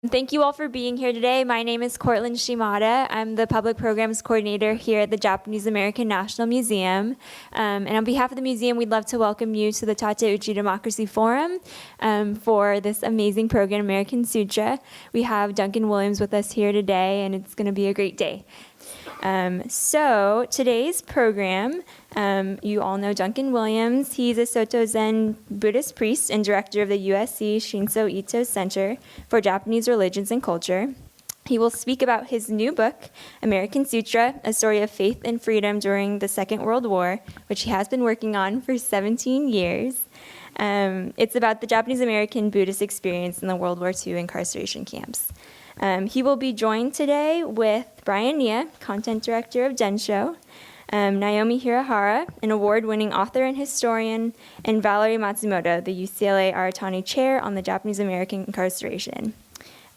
Thank you all for being here today. My name is Courtland Shimada. I'm the Public Programs Coordinator here at the Japanese American National Museum. And on behalf of the museum, we'd love to welcome you to the Tateuchi Democracy Forum for this amazing program, American Sutra. We have Duncan Williams with us here today, and it's going to be a great day. So today's program, you all know Duncan Williams. He's a Soto Zen Buddhist priest and director of the USC Shinso Ito Center for Japanese Religions and Culture. He will speak about his new book, American Sutra, A Story of Faith and Freedom During the Second World War, which he has been working on for 17 years. It's about the Japanese American Buddhist experience in the World War II incarceration camps. He will be joined today with Brian Niiya, Content Director of Densho, Naomi Hirahara, an award-winning author and historian, and Valerie Matsumoto, the UCLA Aratani Chair on the Japanese American Incarceration.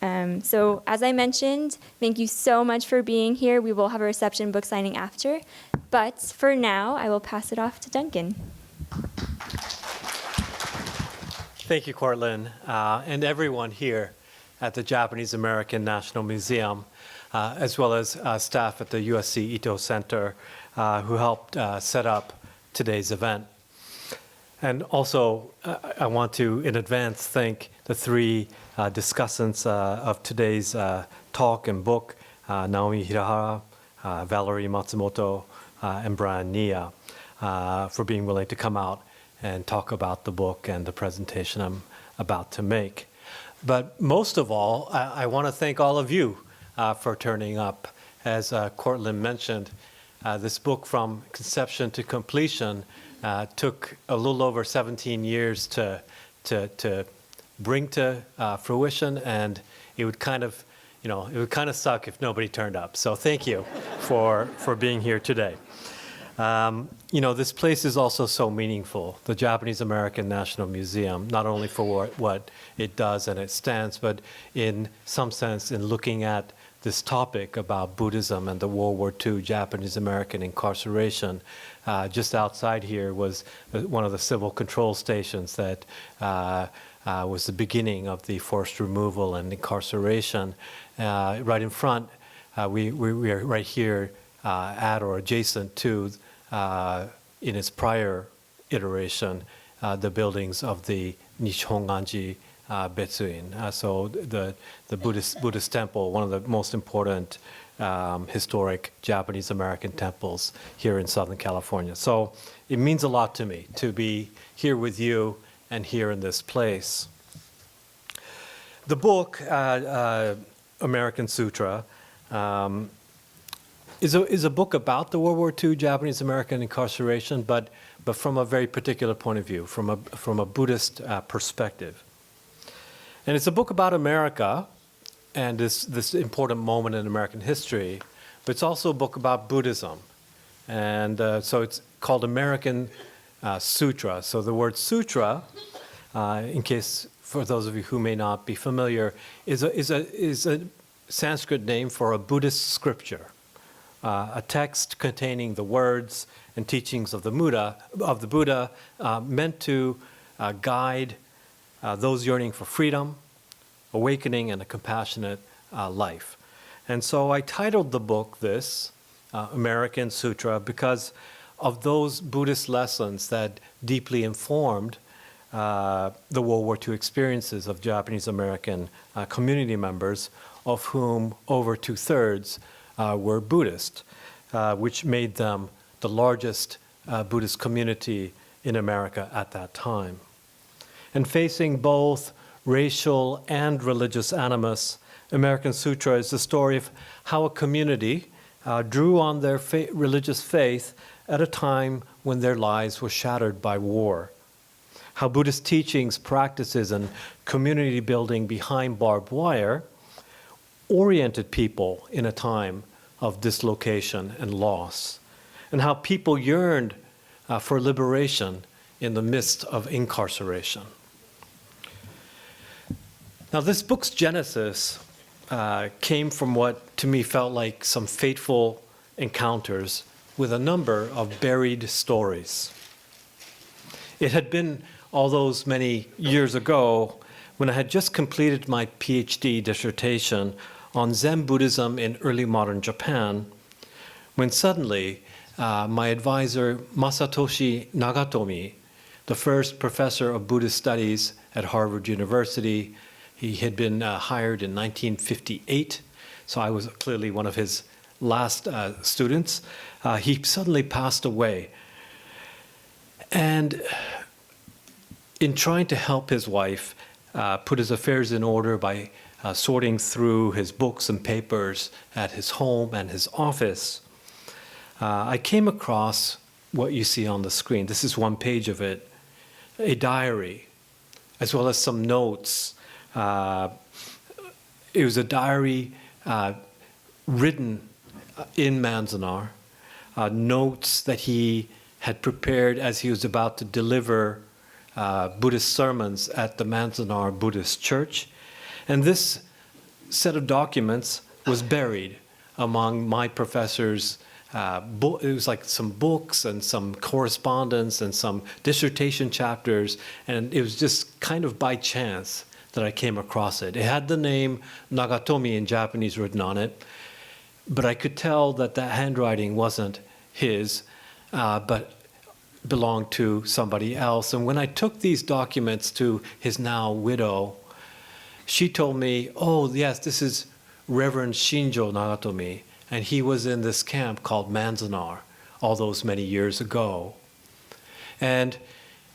So as I mentioned, thank you so much for being here. We will have a reception book signing after, but for now, I will pass it off to Duncan. Thank you, Courtland, and everyone here at the Japanese American National Museum, as well as staff at the USC Ito Center who helped set up today's event. And also, I want to, in advance, thank the three discussants of today's talk and book, Naomi Hirahara, Valerie Matsumoto, and Brian Niiya, for being willing to come out and talk about the book and the presentation I'm about to make. But most of all, I want to thank all of you for turning up. As Courtland mentioned, this book from conception to completion took a little over 17 years to bring to fruition, and it would kind of, suck if nobody turned up. So thank you for being here today. This place is also so meaningful, the Japanese American National Museum, not only for what it does and it stands, but in some sense in looking at this topic about Buddhism and the World War II Japanese American incarceration. Just outside here was one of the civil control stations that was the beginning of the forced removal and incarceration. Right in front, we are right here at or adjacent to in its prior iteration, the buildings of the Nishonganji Betsuin. So the Buddhist temple, one of the most important historic Japanese American temples here in Southern California. So it means a lot to me to be here with you and here in this place. The book, American Sutra, is a book about the World War II Japanese American incarceration, but from a very particular point of view, from a Buddhist perspective. And it's a book about America and this important moment in American history, but it's also a book about Buddhism. And so it's called American Sutra. So the word sutra, in case for those of you who may not be familiar, is a Sanskrit name for a Buddhist scripture. A text containing the words and teachings of the Buddha, meant to guide those yearning for freedom, awakening, and a compassionate life. And so I titled the book this, American Sutra, because of those Buddhist lessons that deeply informed the World War II experiences of Japanese American community members, of whom over 2/3 were Buddhist, which made them the largest Buddhist community in America at that time. And facing both racial and religious animus, American Sutra is the story of how a community drew on their religious faith at a time when their lives were shattered by war. How Buddhist teachings, practices, and community building behind barbed wire oriented people in a time of dislocation and loss, and how people yearned for liberation in the midst of incarceration. Now, this book's genesis came from what to me felt like some fateful encounters with a number of buried stories. It had been all those many years ago, when I had just completed my PhD dissertation on Zen Buddhism in early modern Japan, when suddenly my advisor, Masatoshi Nagatomi, the first professor of Buddhist studies at Harvard University, he had been hired in 1958, so I was clearly one of his last students. He suddenly passed away. And in trying to help his wife put his affairs in order by sorting through his books and papers at his home and his office, I came across what you see on the screen. This is one page of it, a diary, as well as some notes. It was a diary written in Manzanar, notes that he had prepared as he was about to deliver Buddhist sermons at the Manzanar Buddhist Church. And this set of documents was buried among my professor's it was like some books and some correspondence and some dissertation chapters, and it was just kind of by chance that I came across it. It had the name Nagatomi in Japanese written on it, but I could tell that that handwriting wasn't his, but belonged to somebody else. And when I took these documents to his now widow, she told me, oh, yes, this is Reverend Shinjo Nagatomi, and he was in this camp called Manzanar all those many years ago. And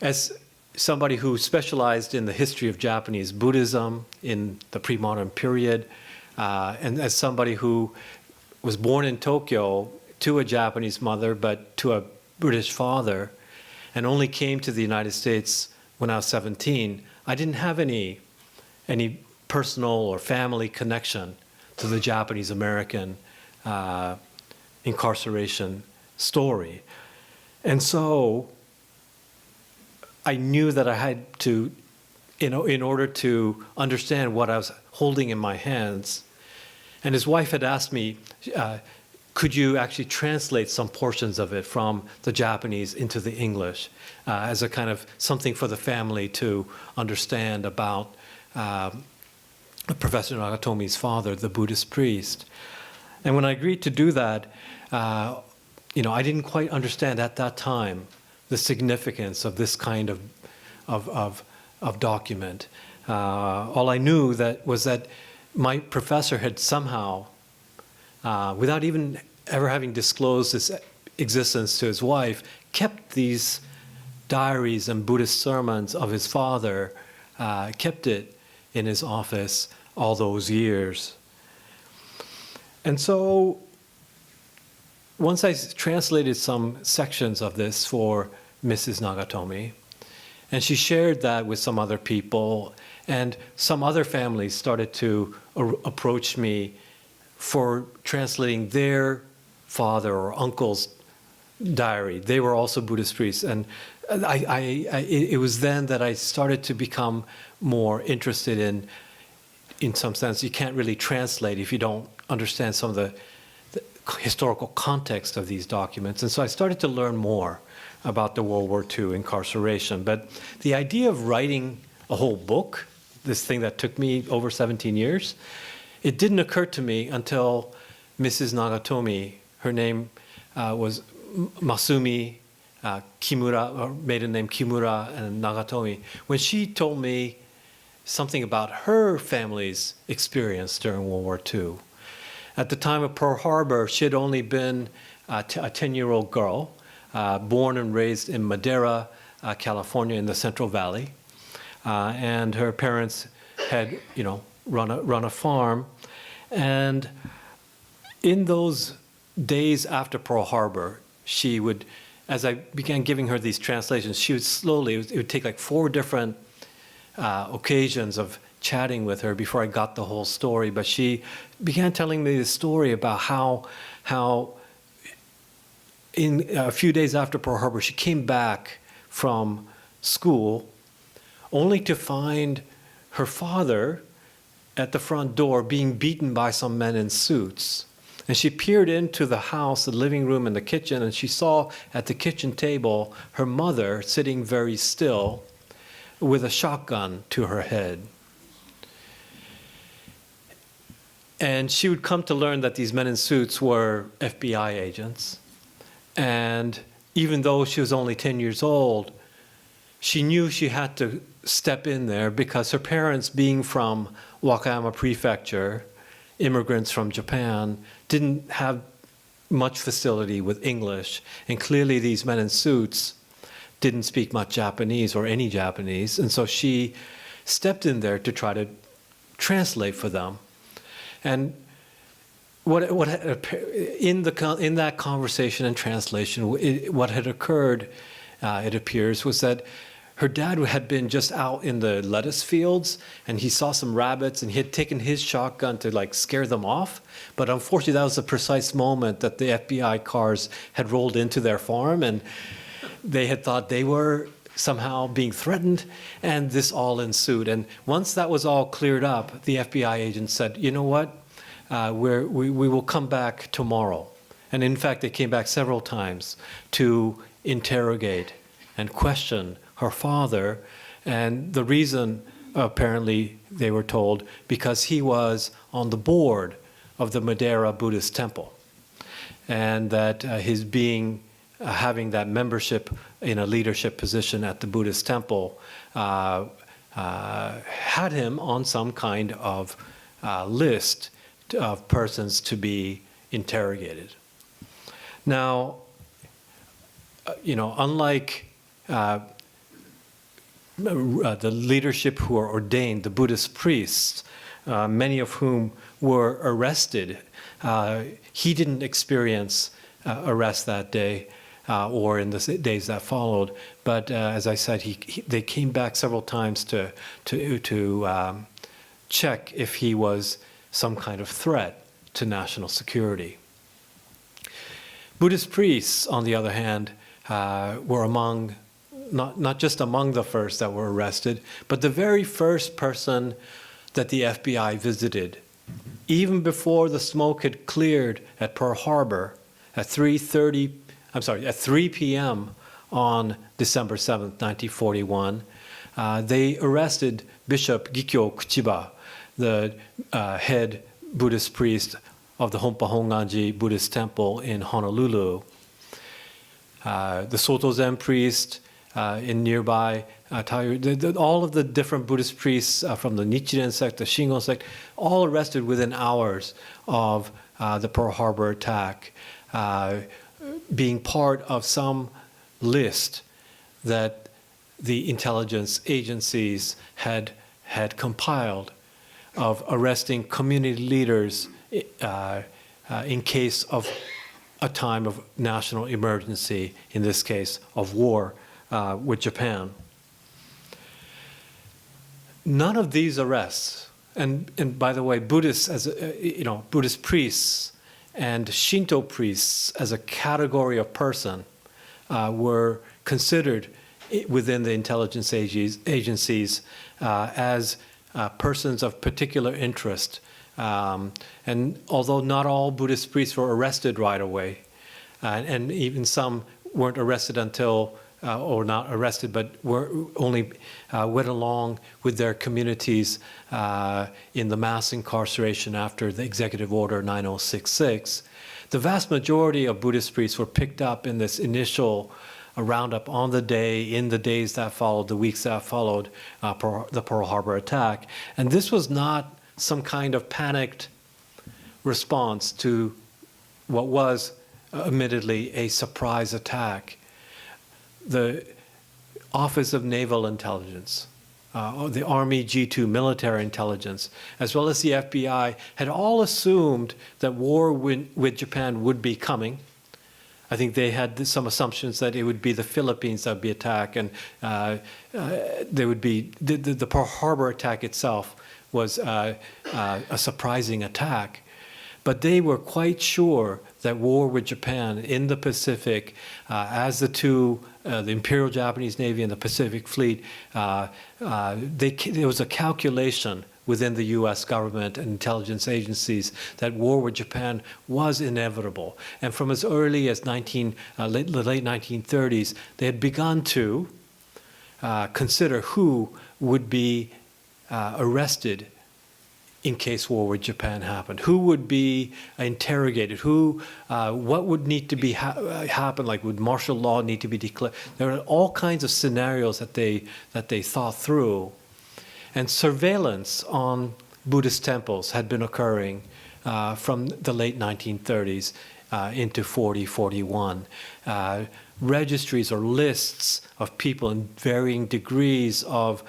as somebody who specialized in the history of Japanese Buddhism in the pre-modern period, and as somebody who was born in Tokyo to a Japanese mother but to a British father, and only came to the United States when I was 17, I didn't have any personal or family connection to the Japanese American incarceration story. And so I knew that I had to, in order to understand what I was holding in my hands, and his wife had asked me, could you actually translate some portions of it from the Japanese into the English as a kind of something for the family to understand about Professor Nagatomi's father, the Buddhist priest. And when I agreed to do that, I didn't quite understand at that time the significance of this kind of document. All I knew was that my professor had somehow, without even ever having disclosed its existence to his wife, kept these diaries and Buddhist sermons of his father, kept it in his office all those years. And so once I translated some sections of this for Mrs. Nagatomi, and she shared that with some other people, and some other families started to approach me for translating their father or uncle's diary. They were also Buddhist priests, and it was then that I started to become more interested in some sense. You can't really translate if you don't understand some of the historical context of these documents. And so I started to learn more about the World War II incarceration. But the idea of writing a whole book, this thing that took me over 17 years, it didn't occur to me until Mrs. Nagatomi, her name was Masumi Kimura, or maiden name Kimura and Nagatomi, when she told me something about her family's experience during World War II. At the time of Pearl Harbor, she had only been a 10-year-old girl, born and raised in Madera, California, in the Central Valley. And her parents had, run a farm. And in those days after Pearl Harbor, she would, as I began giving her these translations, she would slowly, it would take like 4 different occasions of chatting with her before I got the whole story. But she began telling me the story about how in a few days after Pearl Harbor, she came back from school only to find her father at the front door being beaten by some men in suits. And she peered into the house, the living room and the kitchen, and she saw at the kitchen table her mother sitting very still with a shotgun to her head. And she would come to learn that these men in suits were FBI agents. And even though she was only 10 years old, she knew she had to step in there because her parents, being from Wakayama Prefecture, immigrants from Japan, didn't have much facility with English. And clearly these men in suits didn't speak much Japanese or any Japanese. And so she stepped in there to try to translate for them. And in that conversation and translation, what had occurred, it appears, was that her dad had been just out in the lettuce fields, and he saw some rabbits, and he had taken his shotgun to like scare them off. But unfortunately, that was the precise moment that the FBI cars had rolled into their farm, and they had thought they were somehow being threatened, and this all ensued. And once that was all cleared up, the FBI agent said, you know what, we will come back tomorrow. And in fact, they came back several times to interrogate and question her father. And the reason, apparently, they were told, because he was on the board of the Madeira Buddhist temple, and that his having that membership in a leadership position at the Buddhist temple had him on some kind of list of persons to be interrogated. Now, unlike the leadership who are ordained, the Buddhist priests, many of whom were arrested, he didn't experience arrest that day. Or in the days that followed, but as I said, they came back several times to check if he was some kind of threat to national security. Buddhist priests, on the other hand, were not just among the first that were arrested, but the very first person that the FBI visited, even before the smoke had cleared at Pearl Harbor at 3 p.m. on December 7th, 1941, they arrested Bishop Gikyo Kuchiba, the head Buddhist priest of the Honpa Honganji Buddhist temple in Honolulu. The Soto Zen priest in nearby all of the different Buddhist priests from the Nichiren sect, the Shingon sect, all arrested within hours of the Pearl Harbor attack, being part of some list that the intelligence agencies had compiled of arresting community leaders in case of a time of national emergency, in this case of war with Japan. None of these arrests, and by the way, Buddhists Buddhist priests and Shinto priests as a category of person were considered within the intelligence agencies as persons of particular interest. And although not all Buddhist priests were arrested right away, and even some weren't arrested until, or not arrested, but were only went along with their communities in the mass incarceration after the Executive Order 9066. The vast majority of Buddhist priests were picked up in this initial roundup on the day, in the days that followed, the weeks that followed the Pearl Harbor attack. And this was not some kind of panicked response to what was admittedly a surprise attack. The Office of Naval Intelligence, the Army G2 military intelligence, as well as the FBI, had all assumed that war with Japan would be coming. I think they had some assumptions that it would be the Philippines that would be attacked, and there would be the Pearl Harbor attack itself was a surprising attack. But they were quite sure that war with Japan in the Pacific, as the Imperial Japanese Navy and the Pacific Fleet, there was a calculation within the U.S. government and intelligence agencies that war with Japan was inevitable. And from as early as the late 1930s, they had begun to consider who would be arrested in case war with Japan happened? Who would be interrogated? What would need to be happen? Like, would martial law need to be declared? There are all kinds of scenarios that they thought through, and surveillance on Buddhist temples had been occurring from the late 1930s into 40, 41. Registries or lists of people in varying degrees of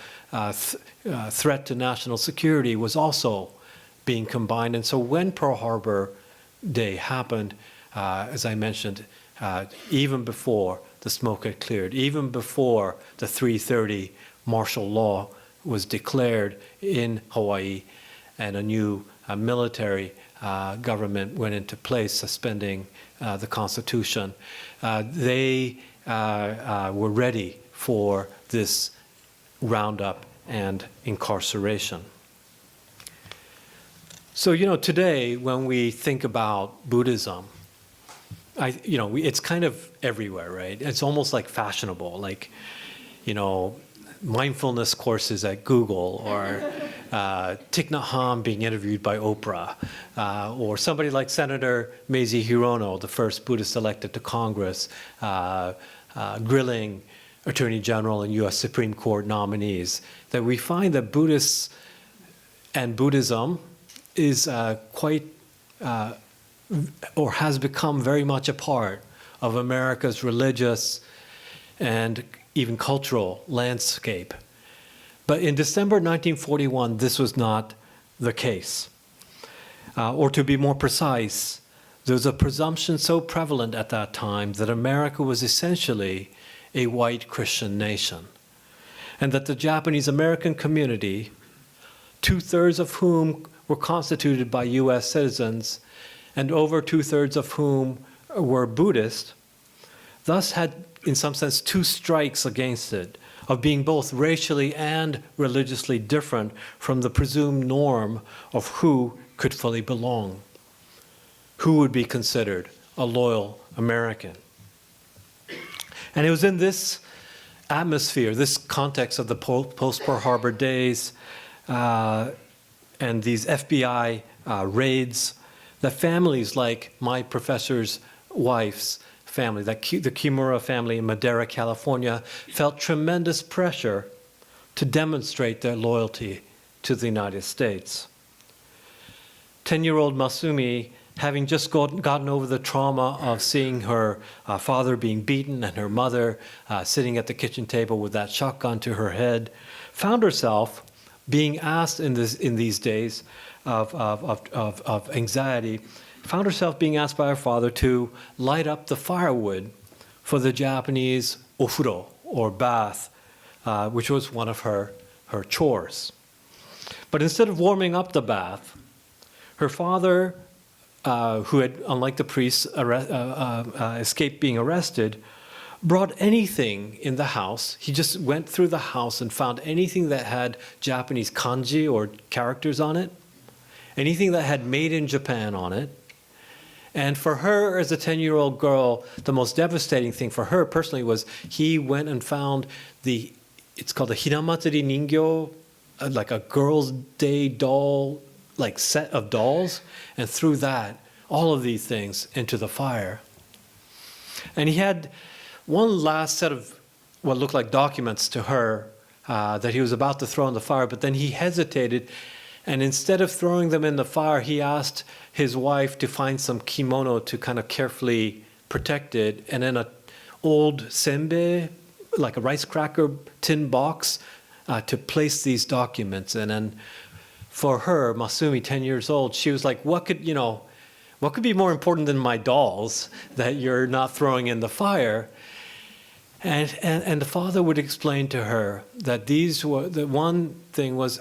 threat to national security was also being combined. And so when Pearl Harbor Day happened, as I mentioned, even before the smoke had cleared, even before the 330 martial law was declared in Hawaii and a new military government went into place suspending the Constitution, they were ready for this roundup and incarceration. So, today when we think about Buddhism, it's kind of everywhere, right? It's almost like fashionable, like, mindfulness courses at Google, or Thich Nhat Hanh being interviewed by Oprah, or somebody like Senator Mazie Hirono, the first Buddhist elected to Congress, grilling Attorney General and U.S. Supreme Court nominees, that we find that Buddhists and Buddhism is quite, or has become very much a part of America's religious and even cultural landscape. But in December 1941, this was not the case. Or to be more precise, there was a presumption so prevalent at that time that America was essentially a white Christian nation, and that the Japanese American community, 2/3 of whom were constituted by US citizens, and over 2/3 of whom were Buddhist, thus had, in some sense, two strikes against it, of being both racially and religiously different from the presumed norm of who could fully belong, who would be considered a loyal American. And it was in this atmosphere, this context of the post-Pearl Harbor days and these FBI raids, that families like my professor's wife's family, the Kimura family in Madera, California, felt tremendous pressure to demonstrate their loyalty to the United States. 10-year-old Masumi, having just gotten over the trauma of seeing her father being beaten and her mother sitting at the kitchen table with that shotgun to her head, found herself being asked in these days of anxiety, found herself being asked by her father to light up the firewood for the Japanese ofuro, or bath, which was one of her chores. But instead of warming up the bath, her father, who had, unlike the priests, escaped being arrested, brought anything in the house. He just went through the house and found anything that had Japanese kanji or characters on it, anything that had "Made in Japan" on it. And for her, as a 10-year-old girl, the most devastating thing for her personally was he went and found it's called the Hinamatsuri Ningyo, like a girl's day doll, like set of dolls, and threw all of these things into the fire. And he had one last set of what looked like documents to her that he was about to throw in the fire, but then he hesitated, and instead of throwing them in the fire, he asked his wife to find some kimono to kind of carefully protect it, and then an old senbei, like a rice cracker tin box, to place these documents. And then for her, Masumi, 10 years old, she was like, what could be more important than my dolls that you're not throwing in the fire? And the father would explain to her that the one thing was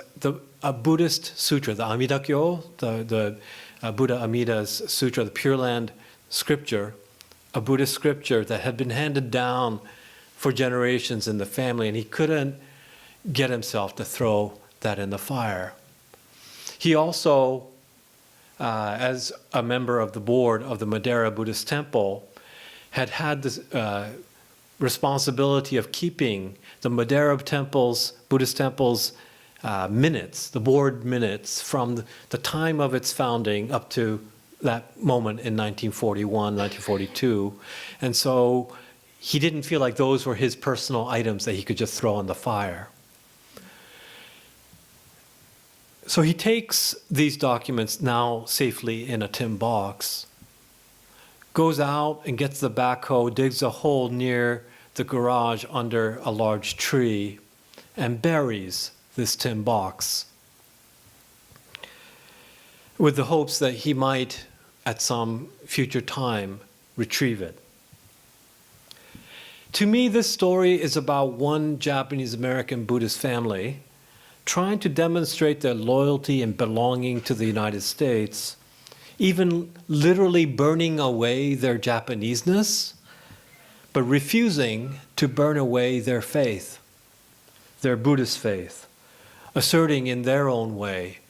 a Buddhist sutra, the Amida Kyo, the Buddha Amida's sutra, the Pure Land scripture, a Buddhist scripture that had been handed down for generations in the family, and he couldn't get himself to throw that in the fire. He also, as a member of the board of the Madera Buddhist Temple, had this responsibility of keeping the Madera Buddhist temples minutes, the board minutes from the time of its founding up to that moment in 1941, 1942. And so he didn't feel like those were his personal items that he could just throw in the fire. So he takes these documents now safely in a tin box, goes out and gets the backhoe, digs a hole near the garage under a large tree, and buries this tin box with the hopes that he might, at some future time, retrieve it. To me, this story is about one Japanese American Buddhist family trying to demonstrate their loyalty and belonging to the United States, even literally burning away their Japaneseness, but refusing to burn away their faith, their Buddhist faith, asserting in their own way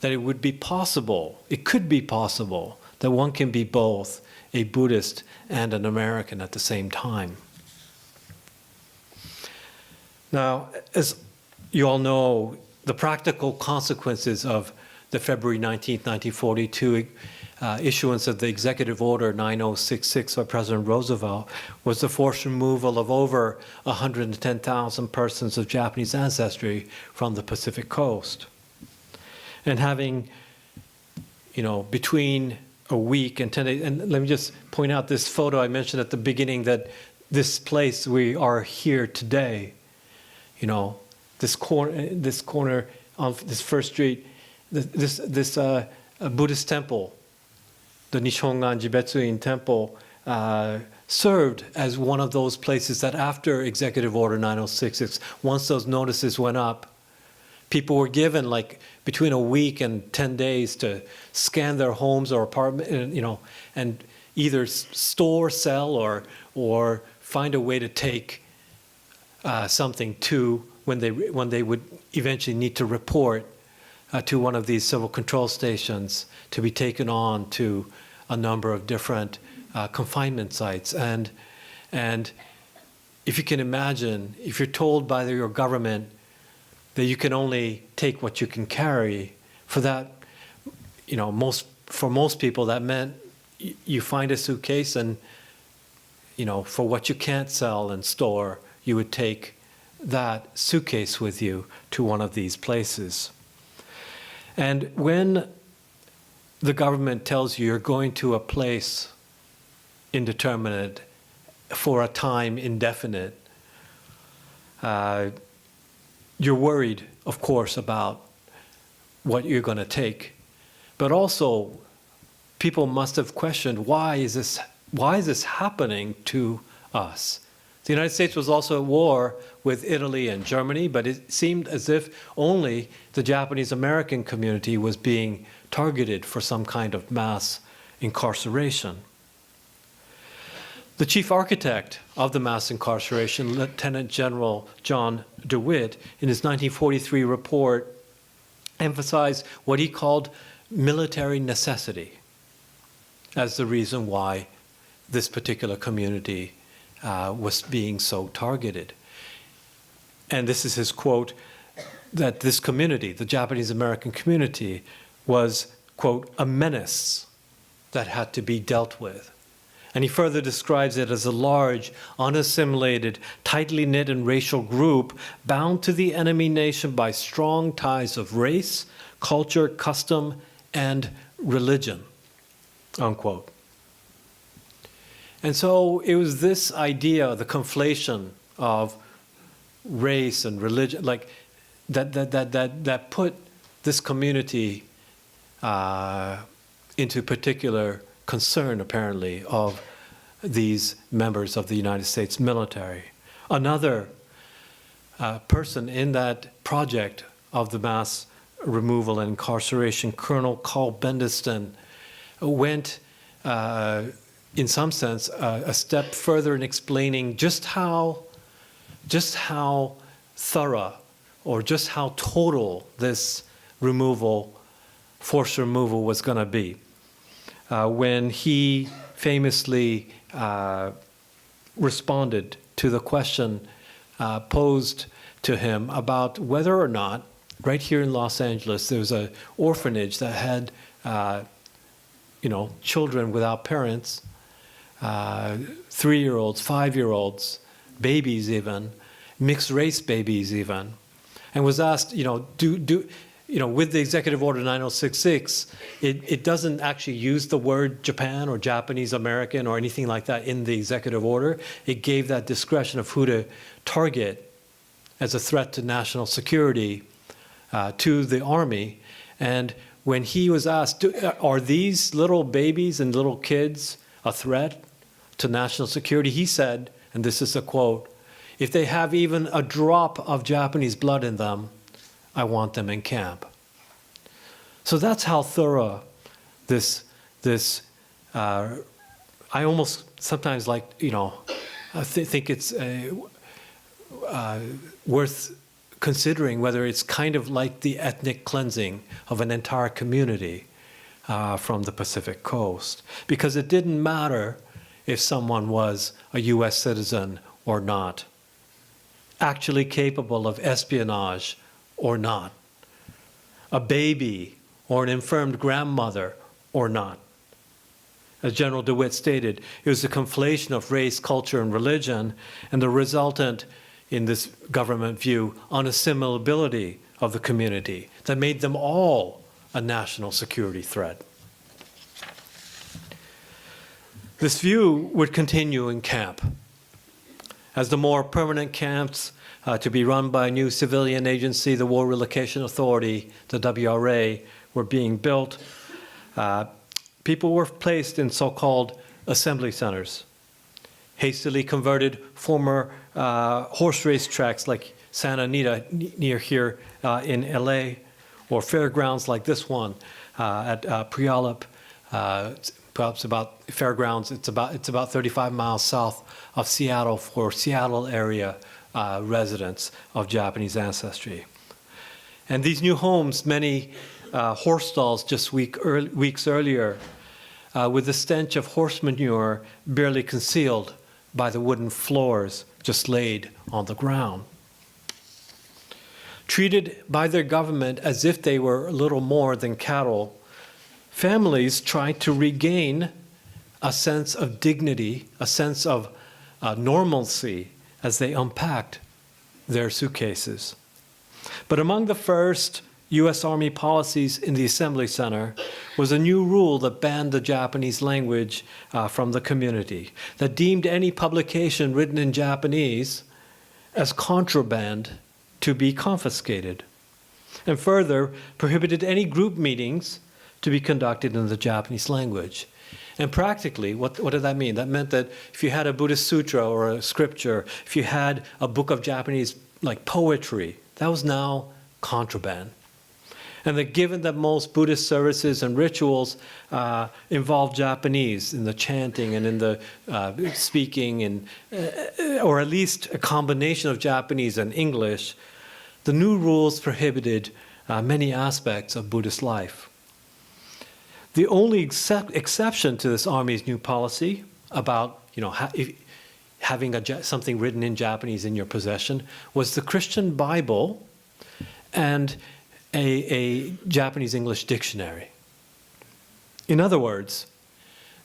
that it would be possible, it could be possible, that one can be both a Buddhist and an American at the same time. Now, as you all know, the practical consequences of the February 19, 1942 issuance of the Executive Order 9066 by President Roosevelt was the forced removal of over 110,000 persons of Japanese ancestry from the Pacific coast. And having, between a week and 10 days, and let me just point out this photo I mentioned at the beginning, that this place we are here today, this corner on this first street, this Buddhist temple, the Nishongan Jibetsuin temple, served as one of those places that after Executive Order 9066, once those notices went up, people were given like between a week and 10 days to scan their homes or apartment, and either store, sell, or find a way to take something to when they would eventually need to report to one of these civil control stations to be taken on to a number of different confinement sites. And if you can imagine, if you're told by your government that you can only take what you can carry, for that, for most people that meant you find a suitcase and, for what you can't sell and store, you would take that suitcase with you to one of these places. And when the government tells you you're going to a place indeterminate for a time indefinite, you're worried, of course, about what you're going to take. But also, people must have questioned, why is this happening to us? The United States was also at war with Italy and Germany, but it seemed as if only the Japanese American community was being targeted for some kind of mass incarceration. The chief architect of the mass incarceration, Lieutenant General John DeWitt, in his 1943 report, emphasized what he called military necessity as the reason why this particular community was being so targeted. And this is his quote, that this community, the Japanese American community, was, quote, a menace that had to be dealt with. And he further describes it as a large, unassimilated, tightly knit and racial group bound to the enemy nation by strong ties of race, culture, custom, and religion, unquote. And so it was this idea, the conflation of race and religion, like that put this community into particular concern, apparently, of these members of the United States military. Another person in that project of the mass removal and incarceration, Colonel Carl Bendiston, went in some sense, a step further in explaining just how thorough or just how total this forced removal was going to be. When he famously responded to the question posed to him about whether or not right here in Los Angeles, there was an orphanage that had, children without parents, 3-year-olds, 5-year-olds, babies even, mixed race babies even, and was asked, with the Executive Order 9066, it doesn't actually use the word Japan or Japanese American or anything like that in the Executive Order. It gave that discretion of who to target as a threat to national security to the Army. And when he was asked, are these little babies and little kids a threat to national security? He said, and this is a quote, "If they have even a drop of Japanese blood in them, I want them in camp." So that's how thorough this I almost sometimes I think it's worth considering whether it's kind of like the ethnic cleansing of an entire community from the Pacific Coast. Because it didn't matter if someone was a US citizen or not, actually capable of espionage or not, a baby or an infirmed grandmother or not. As General DeWitt stated, it was a conflation of race, culture, and religion, and the resultant, in this government view, unassimilability of the community that made them all a national security threat. This view would continue in camp. As the more permanent camps to be run by a new civilian agency, the War Relocation Authority, the WRA, were being built, people were placed in so-called assembly centers, hastily converted former horse race tracks like Santa Anita near here in LA, or fairgrounds like this one at Puyallup. Perhaps about fairgrounds, it's about 35 miles south of Seattle for Seattle area residents of Japanese ancestry. And these new homes, many horse stalls just weeks earlier, with the stench of horse manure barely concealed by the wooden floors just laid on the ground. Treated by their government as if they were little more than cattle, families tried to regain a sense of dignity, a sense of normalcy as they unpacked their suitcases. But among the first U.S. Army policies in the Assembly Center was a new rule that banned the Japanese language from the community, that deemed any publication written in Japanese as contraband to be confiscated, and further prohibited any group meetings to be conducted in the Japanese language. And practically, what did that mean? That meant that if you had a Buddhist sutra or a scripture, if you had a book of Japanese like poetry, that was now contraband. And that given that most Buddhist services and rituals involve Japanese in the chanting and in the speaking, and, or at least a combination of Japanese and English, the new rules prohibited many aspects of Buddhist life. The only exception to this Army's new policy about having something written in Japanese in your possession was the Christian Bible and a Japanese English dictionary. In other words,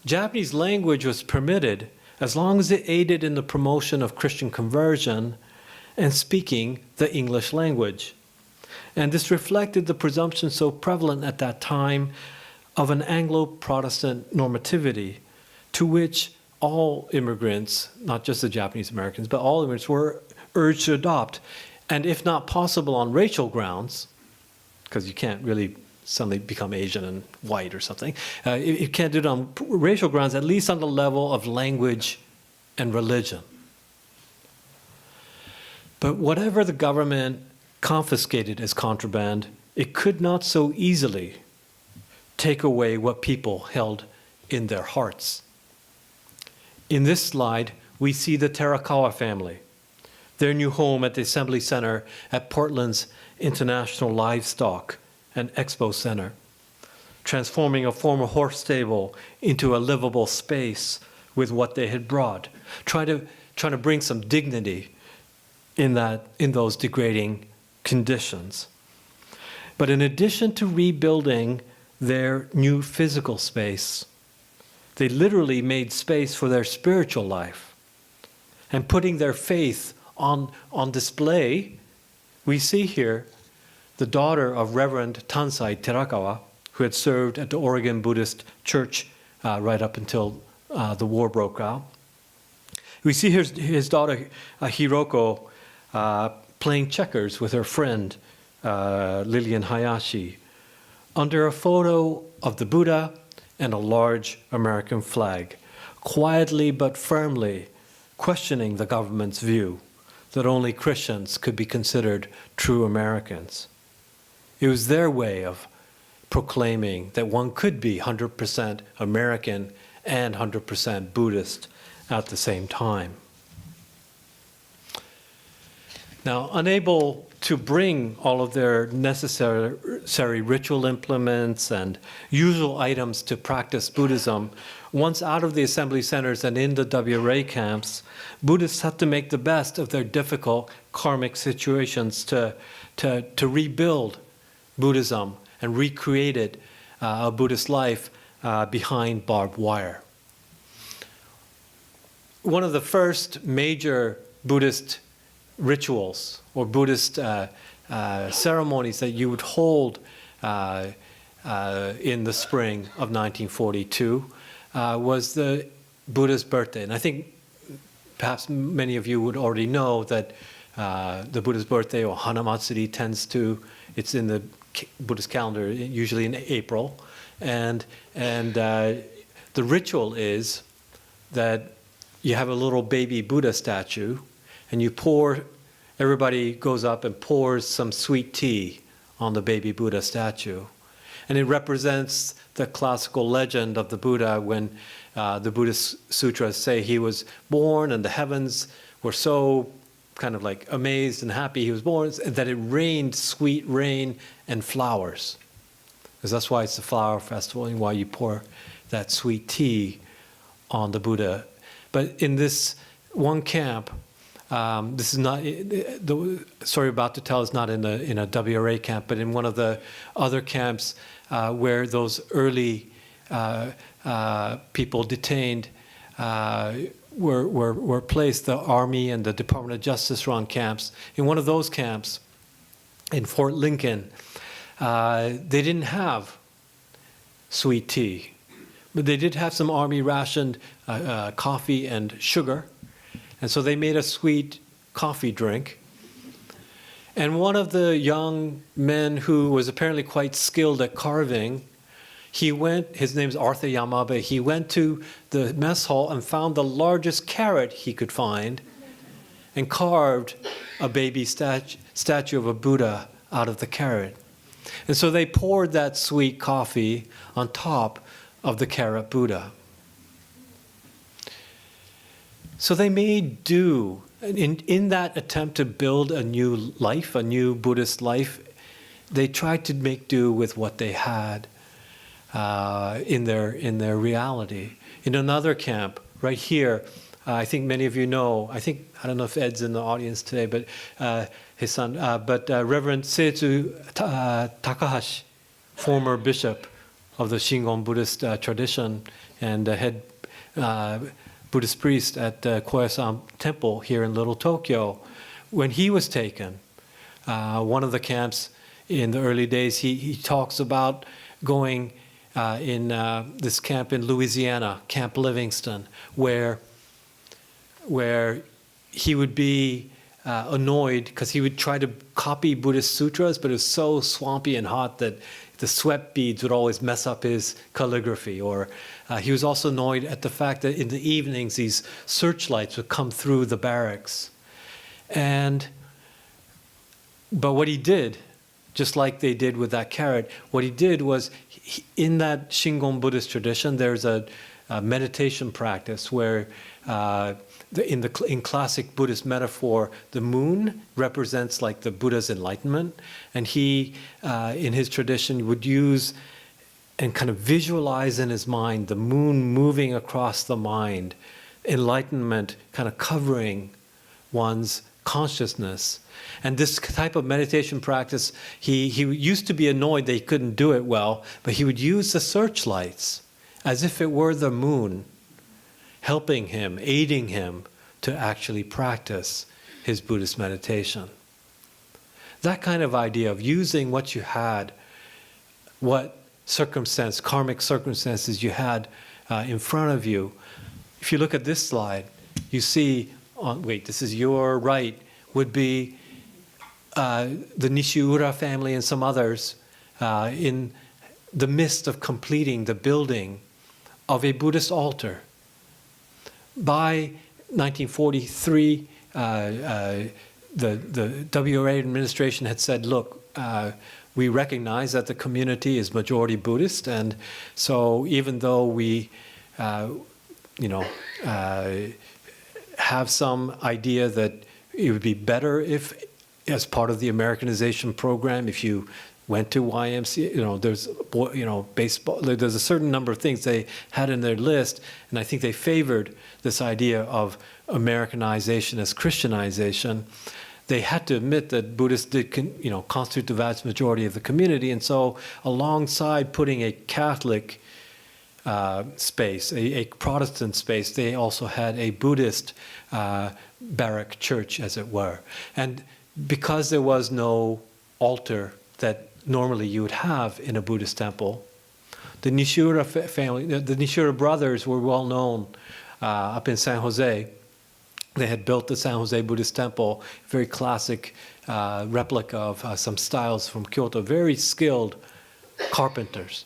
Japanese language was permitted as long as it aided in the promotion of Christian conversion and speaking the English language. And this reflected the presumption so prevalent at that time of an Anglo-Protestant normativity to which all immigrants, not just the Japanese Americans, but all immigrants were urged to adopt. And if not possible on racial grounds, because you can't really suddenly become Asian and white or something, you can't do it on racial grounds, at least on the level of language and religion. But whatever the government confiscated as contraband, it could not so easily take away what people held in their hearts. In this slide, we see the Terakawa family, their new home at the Assembly Center at Portland's International Livestock and Expo Center, transforming a former horse stable into a livable space with what they had brought, trying to bring some dignity in those degrading conditions. But in addition to rebuilding their new physical space, they literally made space for their spiritual life. And putting their faith on display, we see here the daughter of Reverend Tansai Terakawa, who had served at the Oregon Buddhist Church right up until the war broke out. We see his daughter Hiroko playing checkers with her friend Lillian Hayashi under a photo of the Buddha and a large American flag, quietly but firmly questioning the government's view that only Christians could be considered true Americans. It was their way of proclaiming that one could be 100% American and 100% Buddhist at the same time. Now, unable to bring all of their necessary ritual implements and usual items to practice Buddhism, once out of the assembly centers and in the WRA camps, Buddhists had to make the best of their difficult karmic situations to rebuild Buddhism and recreate a Buddhist life behind barbed wire. One of the first major Buddhist rituals or Buddhist ceremonies that you would hold in the spring of 1942 was the Buddha's birthday. And I think perhaps many of you would already know that the Buddha's birthday, or Hanamatsuri, it's in the Buddhist calendar, usually in April. And the ritual is that you have a little baby Buddha statue, and everybody goes up and pours some sweet tea on the baby Buddha statue. And it represents the classical legend of the Buddha when the Buddhist sutras say he was born and the heavens were so kind of like amazed and happy he was born that it rained sweet rain and flowers. Because that's why it's the flower festival and why you pour that sweet tea on the Buddha. But in this one camp, this is not, the story about to tell is not in a WRA camp, but in one of the other camps where those early people detained were placed, the Army and the Department of Justice run camps. In one of those camps, in Fort Lincoln, they didn't have sweet tea, but they did have some Army rationed coffee and sugar. And so they made a sweet coffee drink. And one of the young men who was apparently quite skilled at carving, his name's Arthur Yamabe, he went to the mess hall and found the largest carrot he could find and carved a baby statue of a Buddha out of the carrot. And so they poured that sweet coffee on top of the carrot Buddha. So they made do. In that attempt to build a new life, a new Buddhist life, they tried to make do with what they had in their reality. In another camp, right here, I think many of you know, I don't know if Ed's in the audience today, but his son, Reverend Seizu Takahashi, former bishop of the Shingon Buddhist tradition and head Buddhist priest at Koyasan Temple here in Little Tokyo, when he was taken, one of the camps in the early days, he talks about going in this camp in Louisiana, Camp Livingston, where he would be annoyed because he would try to copy Buddhist sutras, but it was so swampy and hot that the sweat beads would always mess up his calligraphy. Or he was also annoyed at the fact that in the evenings these searchlights would come through the barracks. But what he did, just like they did with that carrot, what he did was, in that Shingon Buddhist tradition, there's a meditation practice where in classic Buddhist metaphor, the moon represents like the Buddha's enlightenment, and he, in his tradition, would use and kind of visualize in his mind the moon moving across the mind, enlightenment kind of covering one's consciousness. And this type of meditation practice, he used to be annoyed that he couldn't do it well, but he would use the searchlights as if it were the moon, helping him, aiding him to actually practice his Buddhist meditation. That kind of idea of using what you had, what karmic circumstances you had in front of you. If you look at this slide, you see, this is your right, would be the Nishiura family and some others in the midst of completing the building of a Buddhist altar. By 1943, the WRA administration had said, look, we recognize that the community is majority Buddhist, and so even though we, have some idea that it would be better if, as part of the Americanization program, if you went to YMCA, there's baseball. There's a certain number of things they had in their list, and I think they favored this idea of Americanization as Christianization. They had to admit that Buddhists did, constitute the vast majority of the community, and so alongside putting a Catholic space, a Protestant space, they also had a Buddhist barrack church, as it were. And because there was no altar that normally you would have in a Buddhist temple, the Nishura family, the Nishura brothers were well known up in San Jose. They had built the San Jose Buddhist temple, very classic replica of some styles from Kyoto, very skilled carpenters.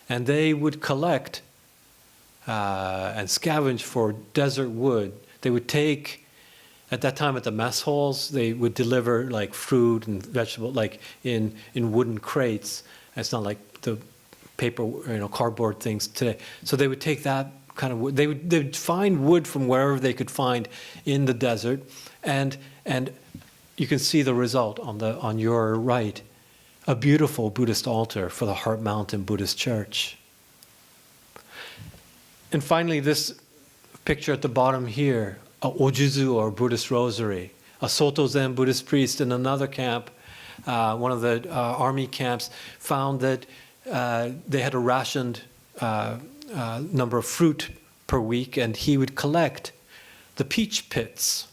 And they would collect and scavenge for desert wood. They would take, at that time at the mess halls, they would deliver like fruit and vegetable, like in wooden crates. It's not like the paper, cardboard things today. So they would take that kind of wood. They'd find wood from wherever they could find in the desert, and you can see the result on your right, a beautiful Buddhist altar for the Heart Mountain Buddhist Church. And finally, this picture at the bottom here, a ojuzu, or Buddhist rosary, a Soto Zen Buddhist priest in another camp, one of the army camps, found that they had a rationed number of fruit per week, and he would collect the peach pits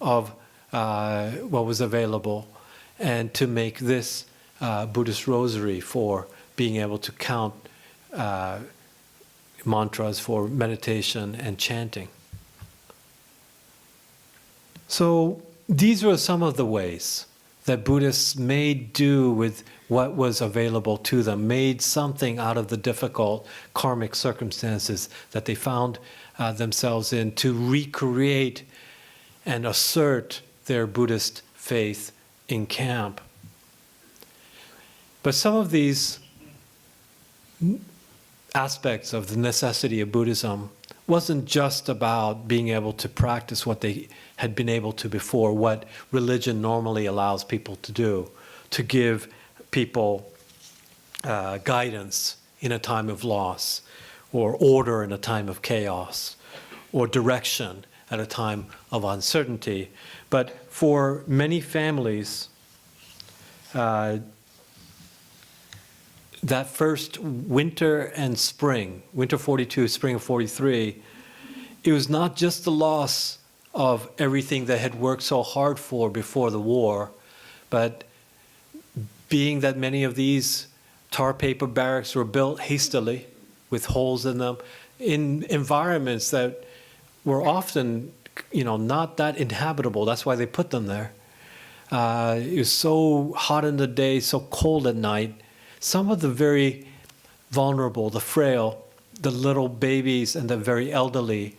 of what was available, and to make this Buddhist rosary for being able to count mantras for meditation and chanting. So these were some of the ways that Buddhists made do with what was available to them, made something out of the difficult karmic circumstances that they found themselves in, to recreate and assert their Buddhist faith in camp. But some of these aspects of the necessity of Buddhism wasn't just about being able to practice what they had been able to before, what religion normally allows people to do, to give people guidance in a time of loss, or order in a time of chaos, or direction at a time of uncertainty. But for many families, that first winter and spring, winter 42, spring of 43, it was not just the loss of everything they had worked so hard for before the war, but being that many of these tar paper barracks were built hastily with holes in them, in environments that were often, not that inhabitable. That's why they put them there. It was so hot in the day, so cold at night. Some of the very vulnerable, the frail, the little babies and the very elderly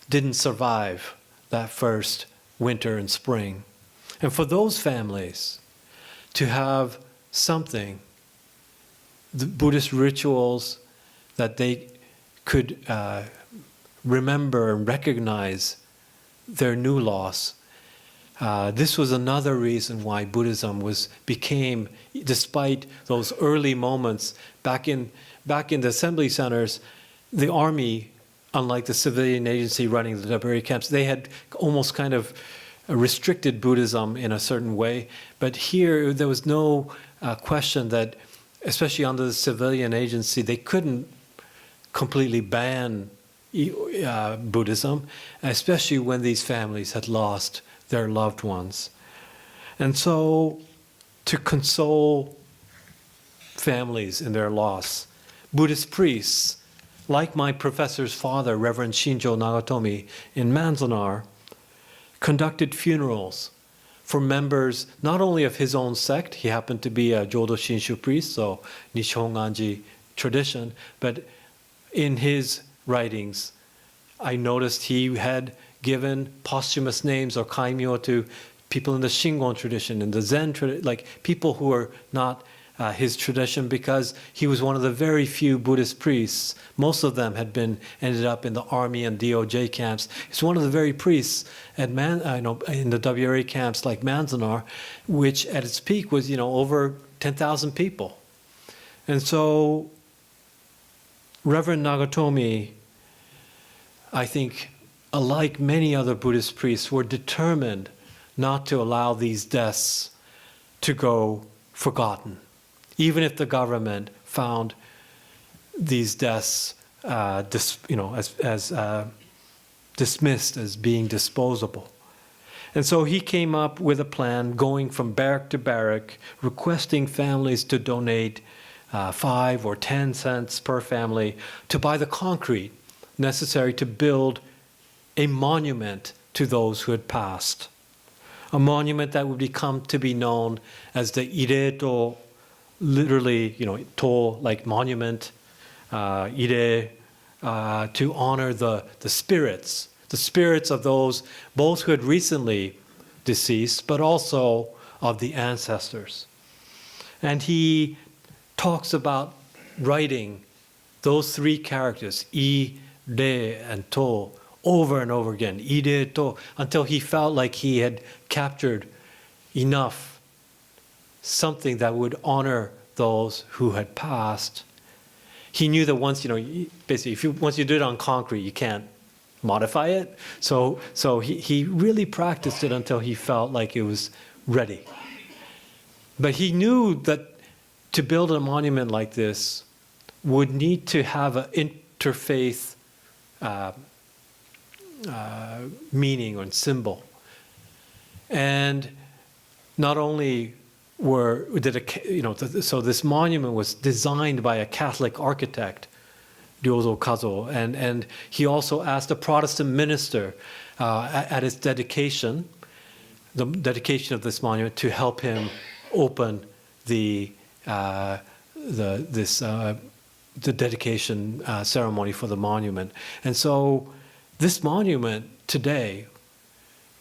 didn't survive that first winter and spring. And for those families to have something, the Buddhist rituals that they could remember and recognize their new loss, this was another reason why Buddhism became, despite those early moments back in the assembly centers, the army, unlike the civilian agency running the temporary camps, they had almost kind of restricted Buddhism in a certain way. But here, there was no question that, especially under the civilian agency, they couldn't completely ban Buddhism, especially when these families had lost their loved ones. And so, to console families in their loss, Buddhist priests, like my professor's father, Reverend Shinjo Nagatomi in Manzanar, conducted funerals for members not only of his own sect, he happened to be a Jodo Shinshu priest, so Nishonganji tradition, but in his writings, I noticed he had given posthumous names or kaimyo to people in the Shingon tradition, in the Zen tradition, like people who are not his tradition, because he was one of the very few Buddhist priests. Most of them had ended up in the army and DOJ camps. He's one of the very priests at in the WRA camps like Manzanar, which at its peak was over 10,000 people. And so Reverend Nagatomi, I think, like many other Buddhist priests, were determined not to allow these deaths to go forgotten, even if the government found these deaths dismissed as being disposable. And so he came up with a plan, going from barrack to barrack, requesting families to donate 5 or 10 cents per family to buy the concrete necessary to build a monument to those who had passed. A monument that would become to be known as the Ireto, literally, to like monument, ire, to honor the spirits of those both who had recently deceased, but also of the ancestors. And he talks about writing those 3 characters, I, Re, and To, over and over again, Ire, To, until he felt like he had captured enough, something that would honor those who had passed. He knew that once, basically, once you do it on concrete, you can't modify it. So he really practiced it until he felt like it was ready. But he knew that to build a monument like this would need to have an interfaith meaning or symbol. And not only so this monument was designed by a Catholic architect, Ryozo Kazo, and he also asked a Protestant minister at its dedication, the dedication of this monument, to help him open the dedication ceremony for the monument. And so this monument today,